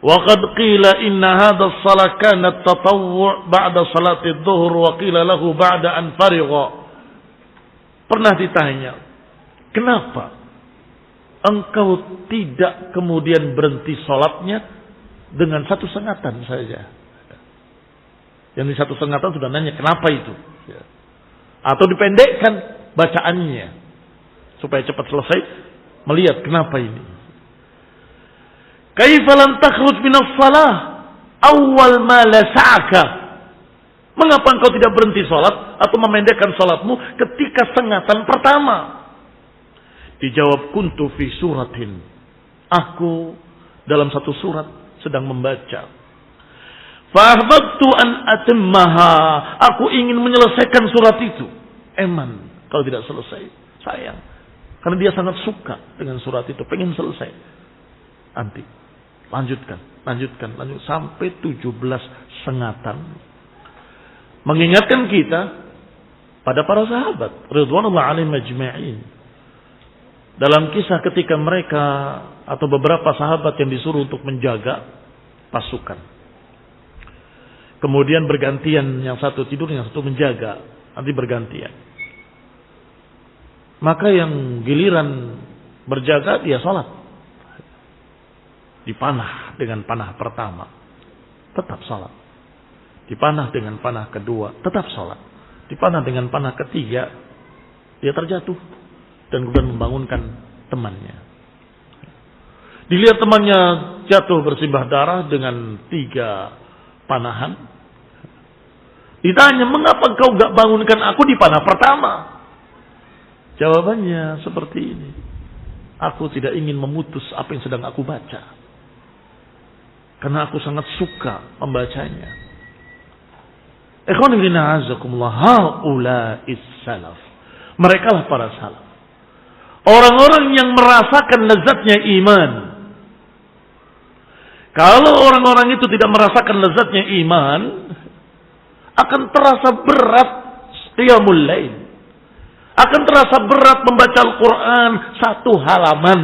Wa qad qila inna hadha as-salah kanat tatawwu' ba'da salati adh-dhuhr wa qila lahu ba'da an farigha. Pernah ditanya, kenapa engkau tidak kemudian berhenti salatnya dengan satu sengatan saja? Yang di satu sengatan sudah nanya kenapa itu? Atau dipendekkan bacaannya supaya cepat selesai, melihat kenapa ini. Kaifa lam takhruj min as-salah awwal ma lasa'aka? Mengapa engkau tidak berhenti salat atau memendekkan salatmu ketika sengatan pertama? Dijawab, kuntu fi suratin. Aku dalam satu surat sedang membaca. Fa'ahbabtu an atimmaha. Aku ingin menyelesaikan surat itu. Eman kalau tidak selesai. Sayang. Karena dia sangat suka dengan surat itu. Pengen selesai. Nanti. Lanjutkan. Sampai 17 sengatan. Mengingatkan kita pada para sahabat. Ridwanullah alaihim ajma'in. Dalam kisah ketika mereka atau beberapa sahabat yang disuruh untuk menjaga pasukan. Kemudian bergantian, yang satu tidur, yang satu menjaga. Nanti bergantian. Maka yang giliran berjaga, dia salat. Dipanah dengan panah pertama, tetap salat. Dipanah dengan panah kedua, tetap salat. Dipanah dengan panah ketiga, dia terjatuh. Dan kemudian membangunkan temannya. Dilihat temannya jatuh bersimbah darah dengan 3 panahan. Ditanya, mengapa kau gak bangunkan aku di panah pertama? Jawabannya seperti ini. Aku tidak ingin memutus apa yang sedang aku baca. Karena aku sangat suka membacanya. Ikhwan fillah azakumullah, haula'is salaf. Mereka lah para salaf. Orang-orang yang merasakan lezatnya iman. Kalau orang-orang itu tidak merasakan lezatnya iman, akan terasa berat qiyamul lail. Akan terasa berat membaca Al-Quran 1 halaman.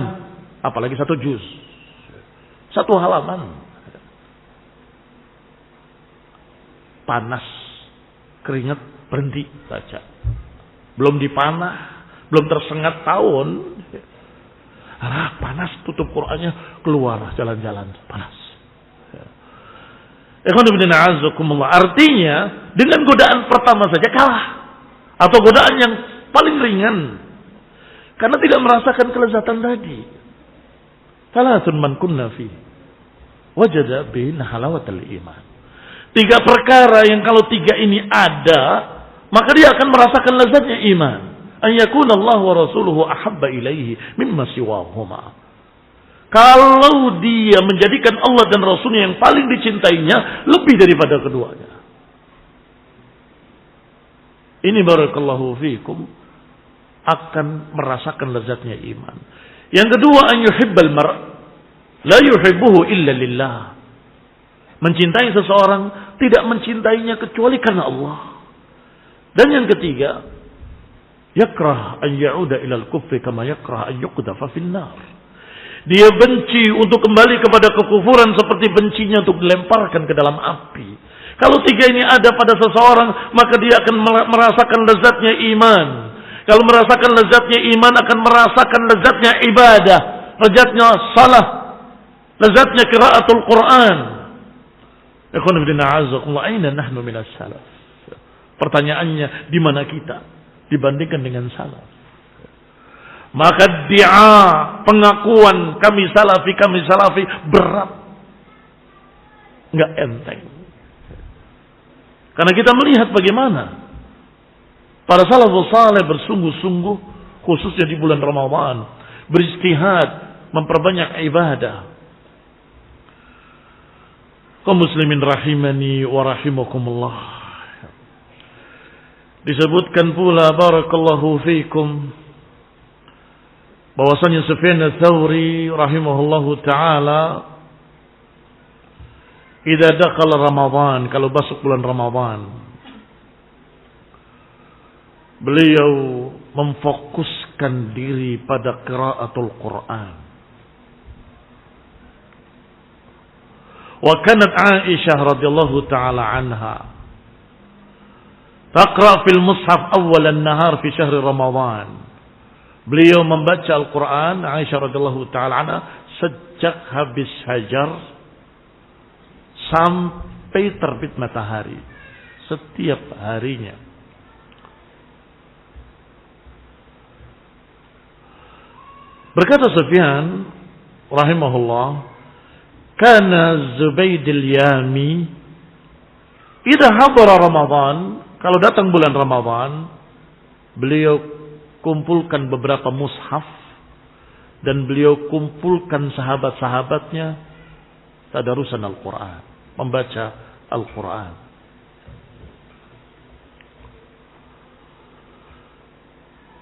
Apalagi 1 juz. 1 halaman. Panas. Keringat, berhenti baca. Belum dipanah. Belum tersengat tahun. Panas, tutup Qur'annya, keluar jalan-jalan. Panas. Artinya, dengan godaan pertama saja kalah. Atau godaan yang paling ringan. Karena tidak merasakan kelezatan tadi. Thalathun man kunna fi wajada bihin halawatal iman. 3 perkara yang kalau 3 ini ada, maka dia akan merasakan lezatnya iman. An yakuna Allah wa rasuluhu ahabba ilaihi mimma siwahuma. Kalau dia menjadikan Allah dan Rasulnya yang paling dicintainya lebih daripada keduanya. Ini barakallahu fikum akan merasakan lezatnya iman. Yang kedua, an yuhibbal mar' la yuhibbuhu illa lillah. Mencintai seseorang tidak mencintainya kecuali karena Allah. Dan yang ketiga, yakrah an ya'uda ilal kufri kama yakrah an yuqdafa finnar. Dia benci untuk kembali kepada kekufuran seperti bencinya untuk dilemparkan ke dalam api. Kalau 3 ini ada pada seseorang, maka dia akan merasakan lezatnya iman. Kalau merasakan lezatnya iman, akan merasakan lezatnya ibadah, lezatnya salah, lezatnya qiraatul Quran. Ikhwan fillah a'azzakumullah, aina nahnu minas salaf? Pertanyaannya, di mana kita dibandingkan dengan salaf? Maka pengakuan kami salafi berat. Enggak enteng. Karena kita melihat bagaimana para salafus saleh bersungguh-sungguh khususnya di bulan Ramadan, berijtihad, memperbanyak ibadah. Kaum muslimin rahimani wa rahimakumullah. Disebutkan pula barakallahu fikum bahwasanya Sufyan ats-Tsauri rahimahullahu taala idza dakhala Ramadan, kalau masuk bulan Ramadan, beliau memfokuskan diri pada qiraatul Quran. Wa kanat Aisyah radhiyallahu taala anha taqra fil mushaf awwal an-nahar fi syahr Ramadan. Beliau membaca Al-Quran, Aisyah radhiyallahu taala anha, sejak habis hajar sampai terbit matahari, setiap harinya. Berkata Sufyan rahimahullah, kana Zubayd al-Yami idza hadara Ramadan, kalau datang bulan Ramadan, beliau kumpulkan beberapa mushaf dan beliau kumpulkan sahabat-sahabatnya tadarusan Al-Quran, membaca Al-Quran.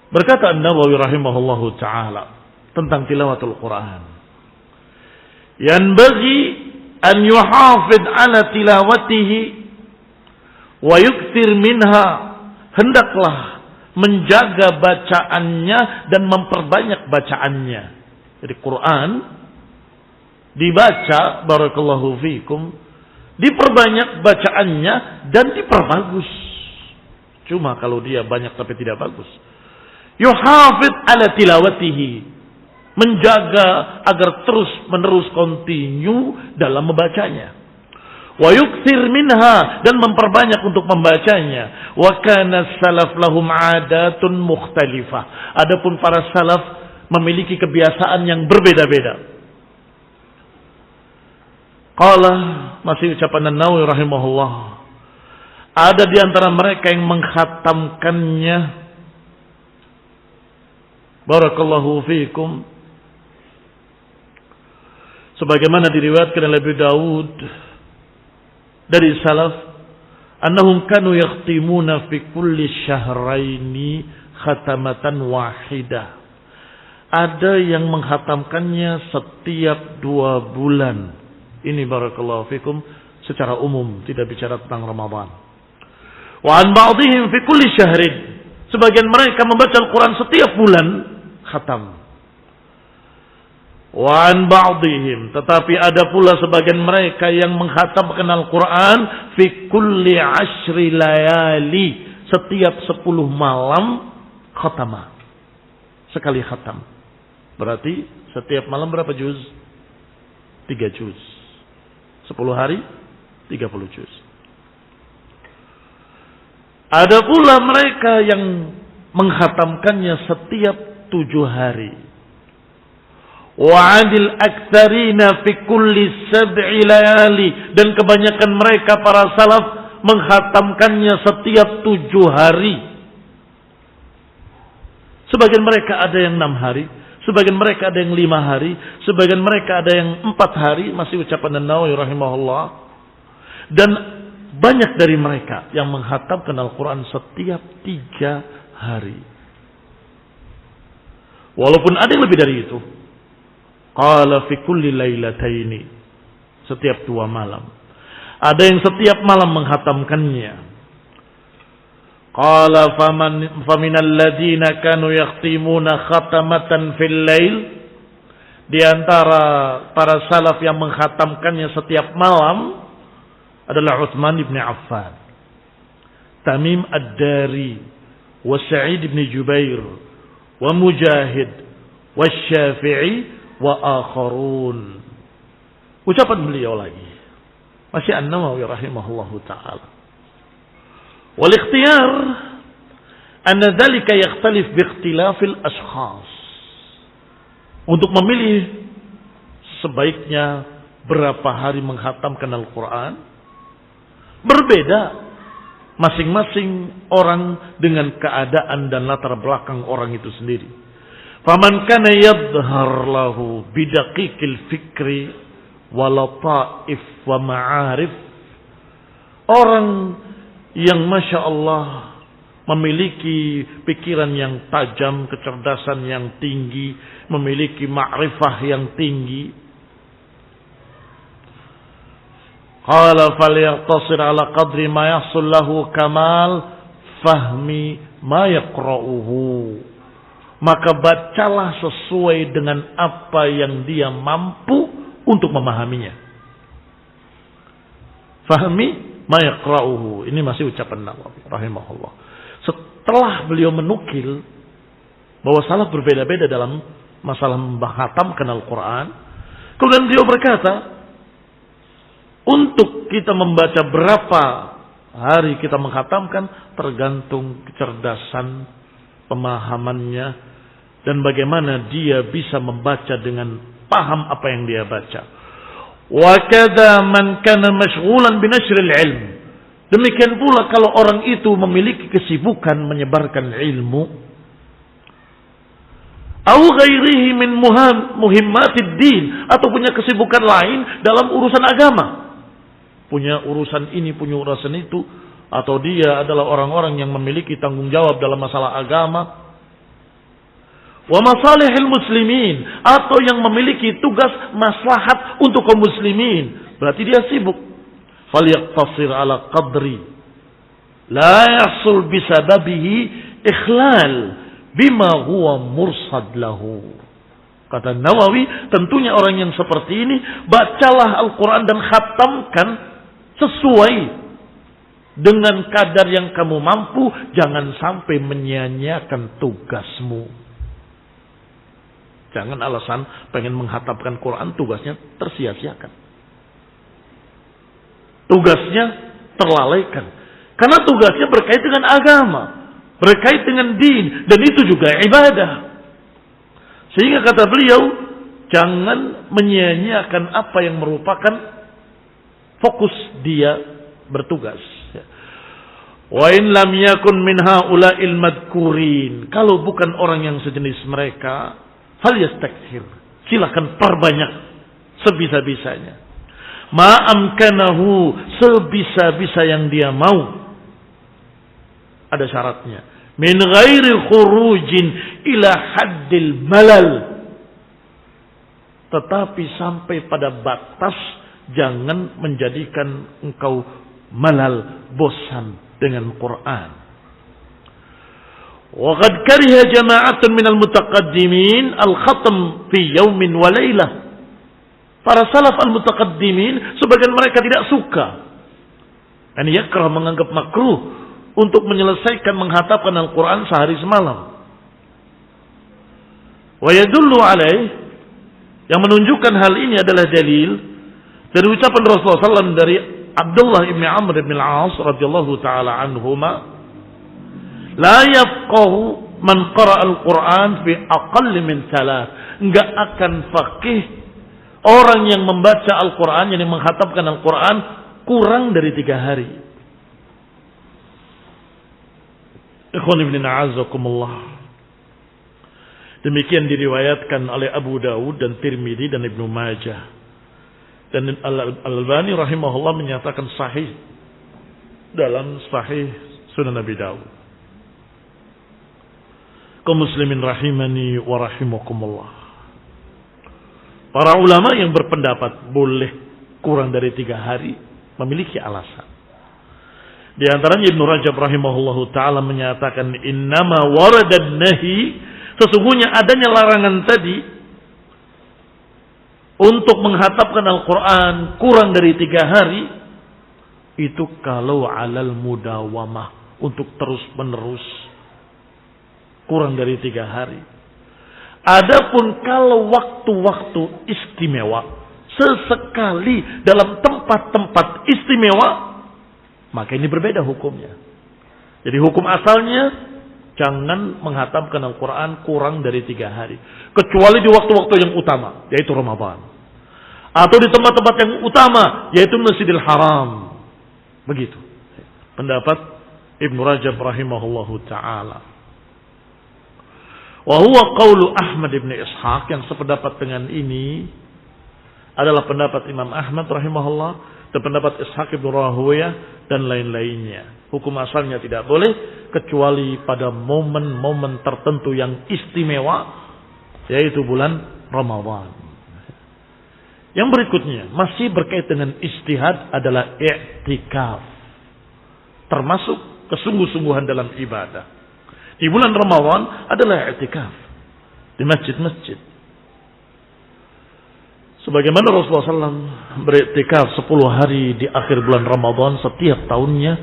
Berkata An-Nawawi rahimahullahu ta'ala tentang tilawatul Quran, yanbaghi an yuhafid ala tilawatihi wa yukthir minha, hendaklah menjaga bacaannya dan memperbanyak bacaannya. Jadi Quran dibaca, barakallahu fikum, diperbanyak bacaannya dan diperbagus. Cuma kalau dia banyak tapi tidak bagus, yuhafid ala tilawatihi, menjaga agar terus menerus kontinu dalam membacanya. Wa yukthir minha, dan memperbanyak untuk membacanya. Wa kana salaf lahum adatun mukhtalifah. Adapun para salaf memiliki kebiasaan yang berbeda-beda. Qala, masih ucapan An-Nawawi rahimahullah, ada di antara mereka yang mengkhatamkannya, barakallahu fikum, sebagaimana diriwayatkan oleh Abu Dawud dari salaf, annahum kanu yakhtimuna fi kulli syahraini khatamatan wahidah. Ada yang menghatamkannya setiap 2 bulan. Ini barakallahu fikum secara umum, tidak bicara tentang Ramadan. Wa an ba'dihim fi kulli syahrin, sebagian mereka membaca Al-Quran setiap bulan khatam. Wa an ba'dihim, tetapi ada pula sebagian mereka yang menghatamkan Al-Quran fi kulli 10 layali, setiap 10 malam khatamah, sekali khatam. Berarti setiap malam berapa juz? 3 juz. 10 hari 30 juz. Ada pula mereka yang menghatamkannya setiap 7 hari. Wa'adil aktsarina fi kulli 7 layali, dan kebanyakan mereka para salaf menghatamkannya setiap 7 hari. Sebagian mereka ada yang 6 hari, sebagian mereka ada yang 5 hari, sebagian mereka ada yang 4 hari, masih ucapan An-Nawawi rahimahullah. Dan banyak dari mereka yang menghatamkan Al-Quran setiap 3 hari. Walaupun ada yang lebih dari itu. Qala fi kulli lailataini, setiap 2 malam. Ada yang setiap malam menghatamkannya. Qala faminal ladina kanu yakhtimuna khatamatan fil lail, di antara para salaf yang menghatamkannya setiap malam adalah Utsman bin Affan, Tamim ad-Dari, wa Sa'id bin Jubair, wa Mujahid, wa Syafi'i, wa akharun. Ucapan beliau lagi, masih An-Nawawi rahimahullahu ta'ala. Wal ikhtiyar anna dhalika yakhtalif bi ikhtilafil ashkhas. untuk memilih sebaiknya berapa hari menghatamkan Al-Quran, berbeda masing-masing orang dengan keadaan dan latar belakang orang itu sendiri. Faman kana yadhhar lahu bidaqiqil fikri wa lataif wa ma'arif, orang yang Masya Allah memiliki pikiran yang tajam, kecerdasan yang tinggi, memiliki ma'rifah yang tinggi, qala falyaqtasir ala qadri ma yahsul lahu kamal fahmi ma yaqra'uhu, maka bacalah sesuai dengan apa yang dia mampu untuk memahaminya. Fahmi ma yaqra'uhu, ini masih ucapan Nawawi rahimahullah. Setelah beliau menukil bahwa salaf berbeda-beda dalam masalah menghatamkan Al-Quran, kemudian beliau berkata, untuk kita membaca berapa hari kita menghatamkan tergantung kecerdasan pemahamannya dan bagaimana dia bisa membaca dengan paham apa yang dia baca. Wa kadza man kana mashghulan bi nashril ilm, demikian pula kalau orang itu memiliki kesibukan menyebarkan ilmu, au ghairihi min muhimmatid din, atau punya kesibukan lain dalam urusan agama, punya urusan ini, punya urusan itu, atau dia adalah orang-orang yang memiliki tanggung jawab dalam masalah agama, wa masalihil muslimin, atau yang memiliki tugas maslahat untuk kaum muslimin, berarti dia sibuk. Falyaqtasir ala qadri la yahsul bisababihi ikhlal bima huwa mursad lahu. Kata Nawawi, tentunya orang yang seperti ini bacalah Al-Quran dan khatamkan sesuai dengan kadar yang kamu mampu, jangan sampai menyia-nyiakan tugasmu. Jangan alasan pengen menghatamkan Quran tugasnya tersia-siakan, tugasnya terlalaikan, karena tugasnya berkait dengan agama, berkait dengan din, dan itu juga ibadah. Sehingga kata beliau, jangan menyia-nyiakan apa yang merupakan fokus dia bertugas. Wa in lam yakun min haula'il madkurin, kalau bukan orang yang sejenis mereka, fal yastakthir, silakan perbanyak sebisa-bisanya. Ma amkanahu, sebisa-bisa yang dia mau. Ada syaratnya. Min ghairi khurujin ila haddil malal, tetapi sampai pada batas jangan menjadikan engkau malal, bosan dengan Quran. Wa qad kariha jama'atun minal mutaqaddimin al-khatm fi yawmin wa laylah. Para salaf al-mutaqaddimin, sebagian mereka tidak suka, yani yakrah, menganggap makruh untuk menyelesaikan menghatamkan Al-Quran sehari semalam. Wa yadullu alaih, yang menunjukkan hal ini adalah dalil dari ucapan Rasulullah SAW dari Abdullah ibn Amr ibn al-As radhiyallahu ta'ala anhuma, la yafqahu man qara'a al-Quran fi aqall min thalath, enggak akan faqih orang yang membaca Al-Quran, yang menghatamkan Al-Quran kurang dari 3 hari. Ikhwan ibn a'azakumullah, demikian diriwayatkan oleh Abu Dawud dan Tirmidzi dan Ibnu Majah, dan Al-Albani rahimahullah menyatakan sahih dalam Sahih Sunan Abi Dawud. Kaum muslimin rahimani wa rahimakumullah, para ulama yang berpendapat boleh kurang dari 3 hari memiliki alasan. Di antaranya Ibnu Rajab rahimahullahu ta'ala menyatakan, innama waradan nahi, sesungguhnya adanya larangan tadi untuk menghatamkan Al-Quran kurang dari 3 hari, itu kalau alal mudawamah, untuk terus menerus kurang dari 3 hari. Adapun kalau waktu-waktu istimewa, sesekali dalam tempat-tempat istimewa, maka ini berbeda hukumnya. Jadi hukum asalnya Jangan menghatamkan Al-Quran kurang dari 3 hari. Kecuali di waktu-waktu yang utama, yaitu Ramadan. Atau di tempat-tempat yang utama, yaitu Masjidil Haram. Begitu pendapat Ibnu Rajab rahimahullahu ta'ala. Wa huwa qawlu Ahmad ibn Ishaq, yang sependapat dengan ini adalah pendapat Imam Ahmad rahimahullah dan pendapat Ishaq ibn Rahawiyah dan lain-lainnya. Hukum asalnya tidak boleh kecuali pada momen-momen tertentu yang istimewa, yaitu bulan Ramadan. Yang berikutnya masih berkait dengan ijtihad adalah i'tikaf, termasuk kesungguh-sungguhan dalam ibadah. Di bulan Ramadan adalah i'tikaf di masjid-masjid. Sebagaimana Rasulullah SAW beriktikaf 10 hari di akhir bulan Ramadan setiap tahunnya,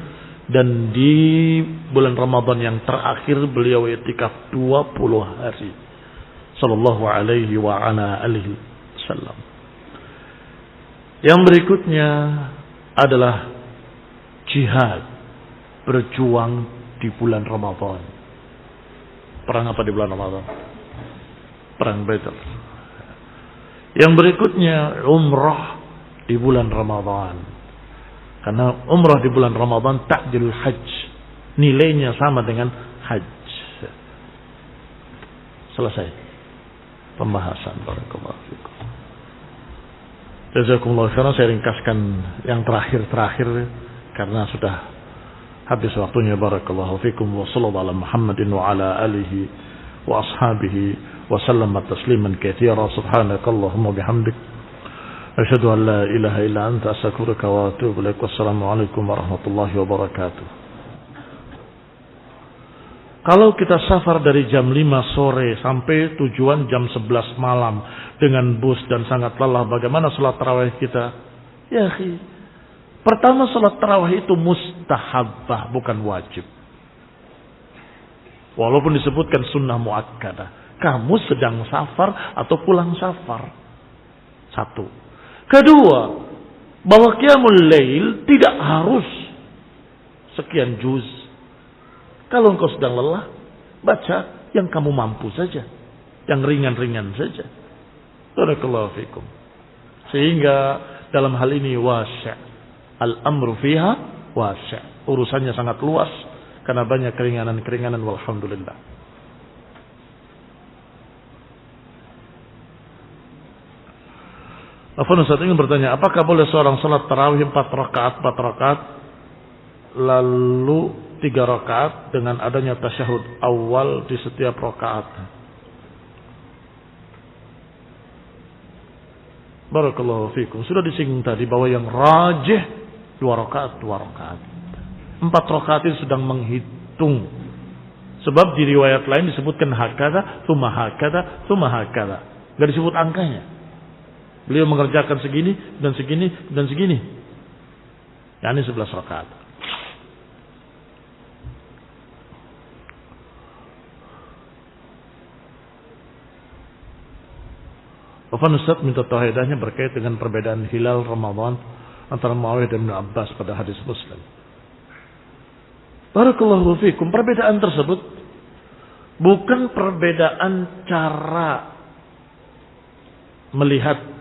dan di bulan Ramadan yang terakhir beliau iktikaf 20 hari. Sallallahu alaihi wa ala alihi wasallam. Yang berikutnya adalah jihad, berjuang di bulan Ramadan. Perang apa di bulan Ramadan? Perang Badar. Yang berikutnya umrah di bulan Ramadan. Karena umrah di bulan Ramadan ta'jilul hajj, nilainya sama dengan hajj. Selesai pembahasan. Barakallahu fikum. Jazakumullah khairan. Saya ringkaskan yang terakhir karena sudah habis waktunya. Barakallahu fikum. Wa sallallahu ala Muhammadin wa ala alihi wa ashabihi wa sallama tasliman katsira. Subhanakallahumma bihamdik, asyhadu an la ilaha illa anta, astaghfiruka wa atubu ilaik. Wassalamualaikum warahmatullahi wabarakatuh. Kalau kita safar dari jam 5 sore sampai tujuan jam 11 malam dengan bus dan sangat lelah, bagaimana salat tarawih kita? Ya akhi, pertama salat tarawih itu mustahabbah, bukan wajib. Walaupun disebutkan sunnah muakkadah. Kamu sedang safar atau pulang safar. Satu. Kedua, bahwa qiyamul lail tidak harus sekian juz. Kalau engkau sedang lelah, baca yang kamu mampu saja, yang ringan-ringan saja. Barakallahu fikum. Sehingga dalam hal ini wasi', al-amru fiha wasi'. Urusannya sangat luas karena banyak keringanan-keringanan, walhamdulillah. Afwan Ustaz, ingin bertanya, apakah boleh seorang salat tarawih 4 rakaat, lalu 3 rakaat dengan adanya tasyahud awal di setiap rakaat? Barakallahu fikum. Sudah disinggung tadi bahwa yang rajih 2 rakaat. 4 rakaat itu sedang menghitung. Sebab di riwayat lain disebutkan hakada, tsumma hakada, tsumma hakada. Enggak disebut angkanya. Beliau mengerjakan segini dan segini dan segini. Yani 11 rakaat. Afwan Ustaz, minta tauhidahnya berkait dengan perbedaan hilal Ramadan antara Muawiyah dan Ibnu Abbas pada hadis Muslim. Barakallahu fikum. Perbedaan tersebut bukan perbedaan cara melihat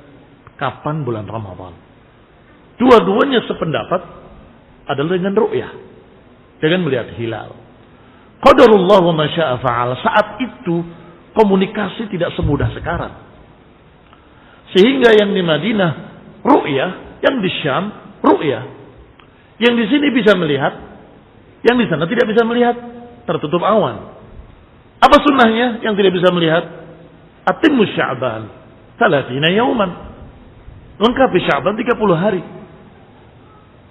kapan bulan Ramadan. Dua-duanya sependapat adalah dengan ru'yah, dengan melihat hilal. Qadarullah wa ma syaa fa'al. Saat itu komunikasi tidak semudah sekarang. Sehingga yang di Madinah ru'yah, yang di Syam ru'yah. Yang di sini bisa melihat, yang di sana tidak bisa melihat, tertutup awan. Apa sunnahnya yang tidak bisa melihat? Atimmu Sya'ban 30 yauman. Lengkapi Sya'ban 30 hari.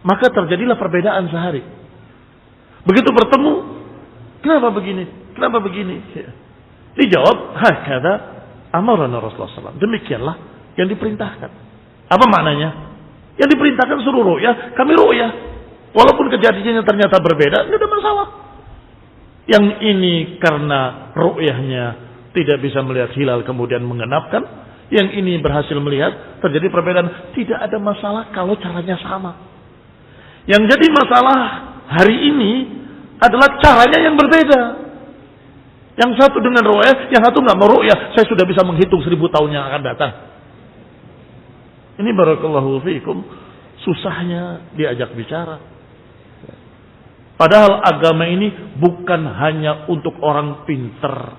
Maka terjadilah perbedaan sehari. Begitu bertemu, kenapa begini? Kenapa begini? Dijawab, hakadha amarana Rasulullah SAW. Demikianlah yang diperintahkan. Apa maknanya? Yang diperintahkan suruh ru'yah, kami ru'yah. Walaupun kejadiannya ternyata berbeda, tidak ada masalah. Yang ini karena ru'yahnya tidak bisa melihat hilal kemudian menggenapkan. Yang ini berhasil melihat, terjadi perbedaan. Tidak ada masalah kalau caranya sama. Yang jadi masalah hari ini adalah caranya yang berbeda. Yang satu dengan ru'yah, yang satu nggak mau ru'yah. Saya sudah bisa menghitung 1000 tahun yang akan datang. Ini barakallahu fiikum, susahnya diajak bicara. Padahal agama ini bukan hanya untuk orang pinter.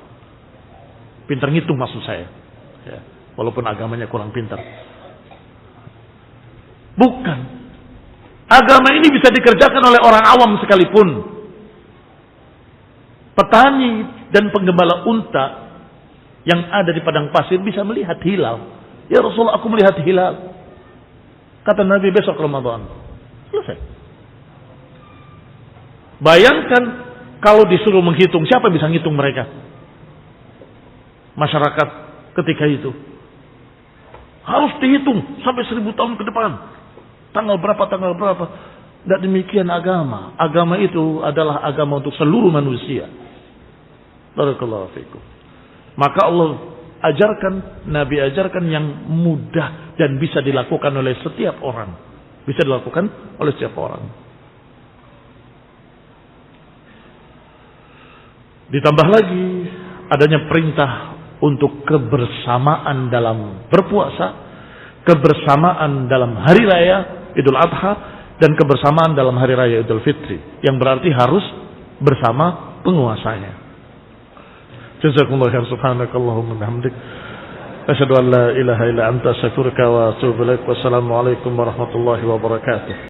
Pinter ngitung maksud saya. Ya, walaupun agamanya kurang pinter. Bukan. Agama ini bisa dikerjakan oleh orang awam sekalipun. Petani dan penggembala unta yang ada di padang pasir bisa melihat hilal. Ya Rasulullah, aku melihat hilal. Kata Nabi, besok Ramadan. Selesai. Bayangkan kalau disuruh menghitung, siapa bisa ngitung mereka? Masyarakat ketika itu. Harus dihitung sampai 1000 tahun ke depan. Tanggal berapa. Tidak demikian agama. Agama itu adalah agama untuk seluruh manusia. Barakallahu fiikum. Maka Allah ajarkan, Nabi ajarkan yang mudah dan bisa dilakukan oleh setiap orang. Bisa dilakukan oleh setiap orang. Ditambah lagi adanya perintah untuk kebersamaan dalam berpuasa, kebersamaan dalam hari raya Idul Adha, dan kebersamaan dalam hari raya Idul Fitri, yang berarti harus bersama penguasanya. Jazakumullah khair, subhanakallahumma bihamdik, asyhadu an la ilaha illa anta, astaghfiruka wa atubu ilaik. Wassalamualaikum warahmatullahi wabarakatuh.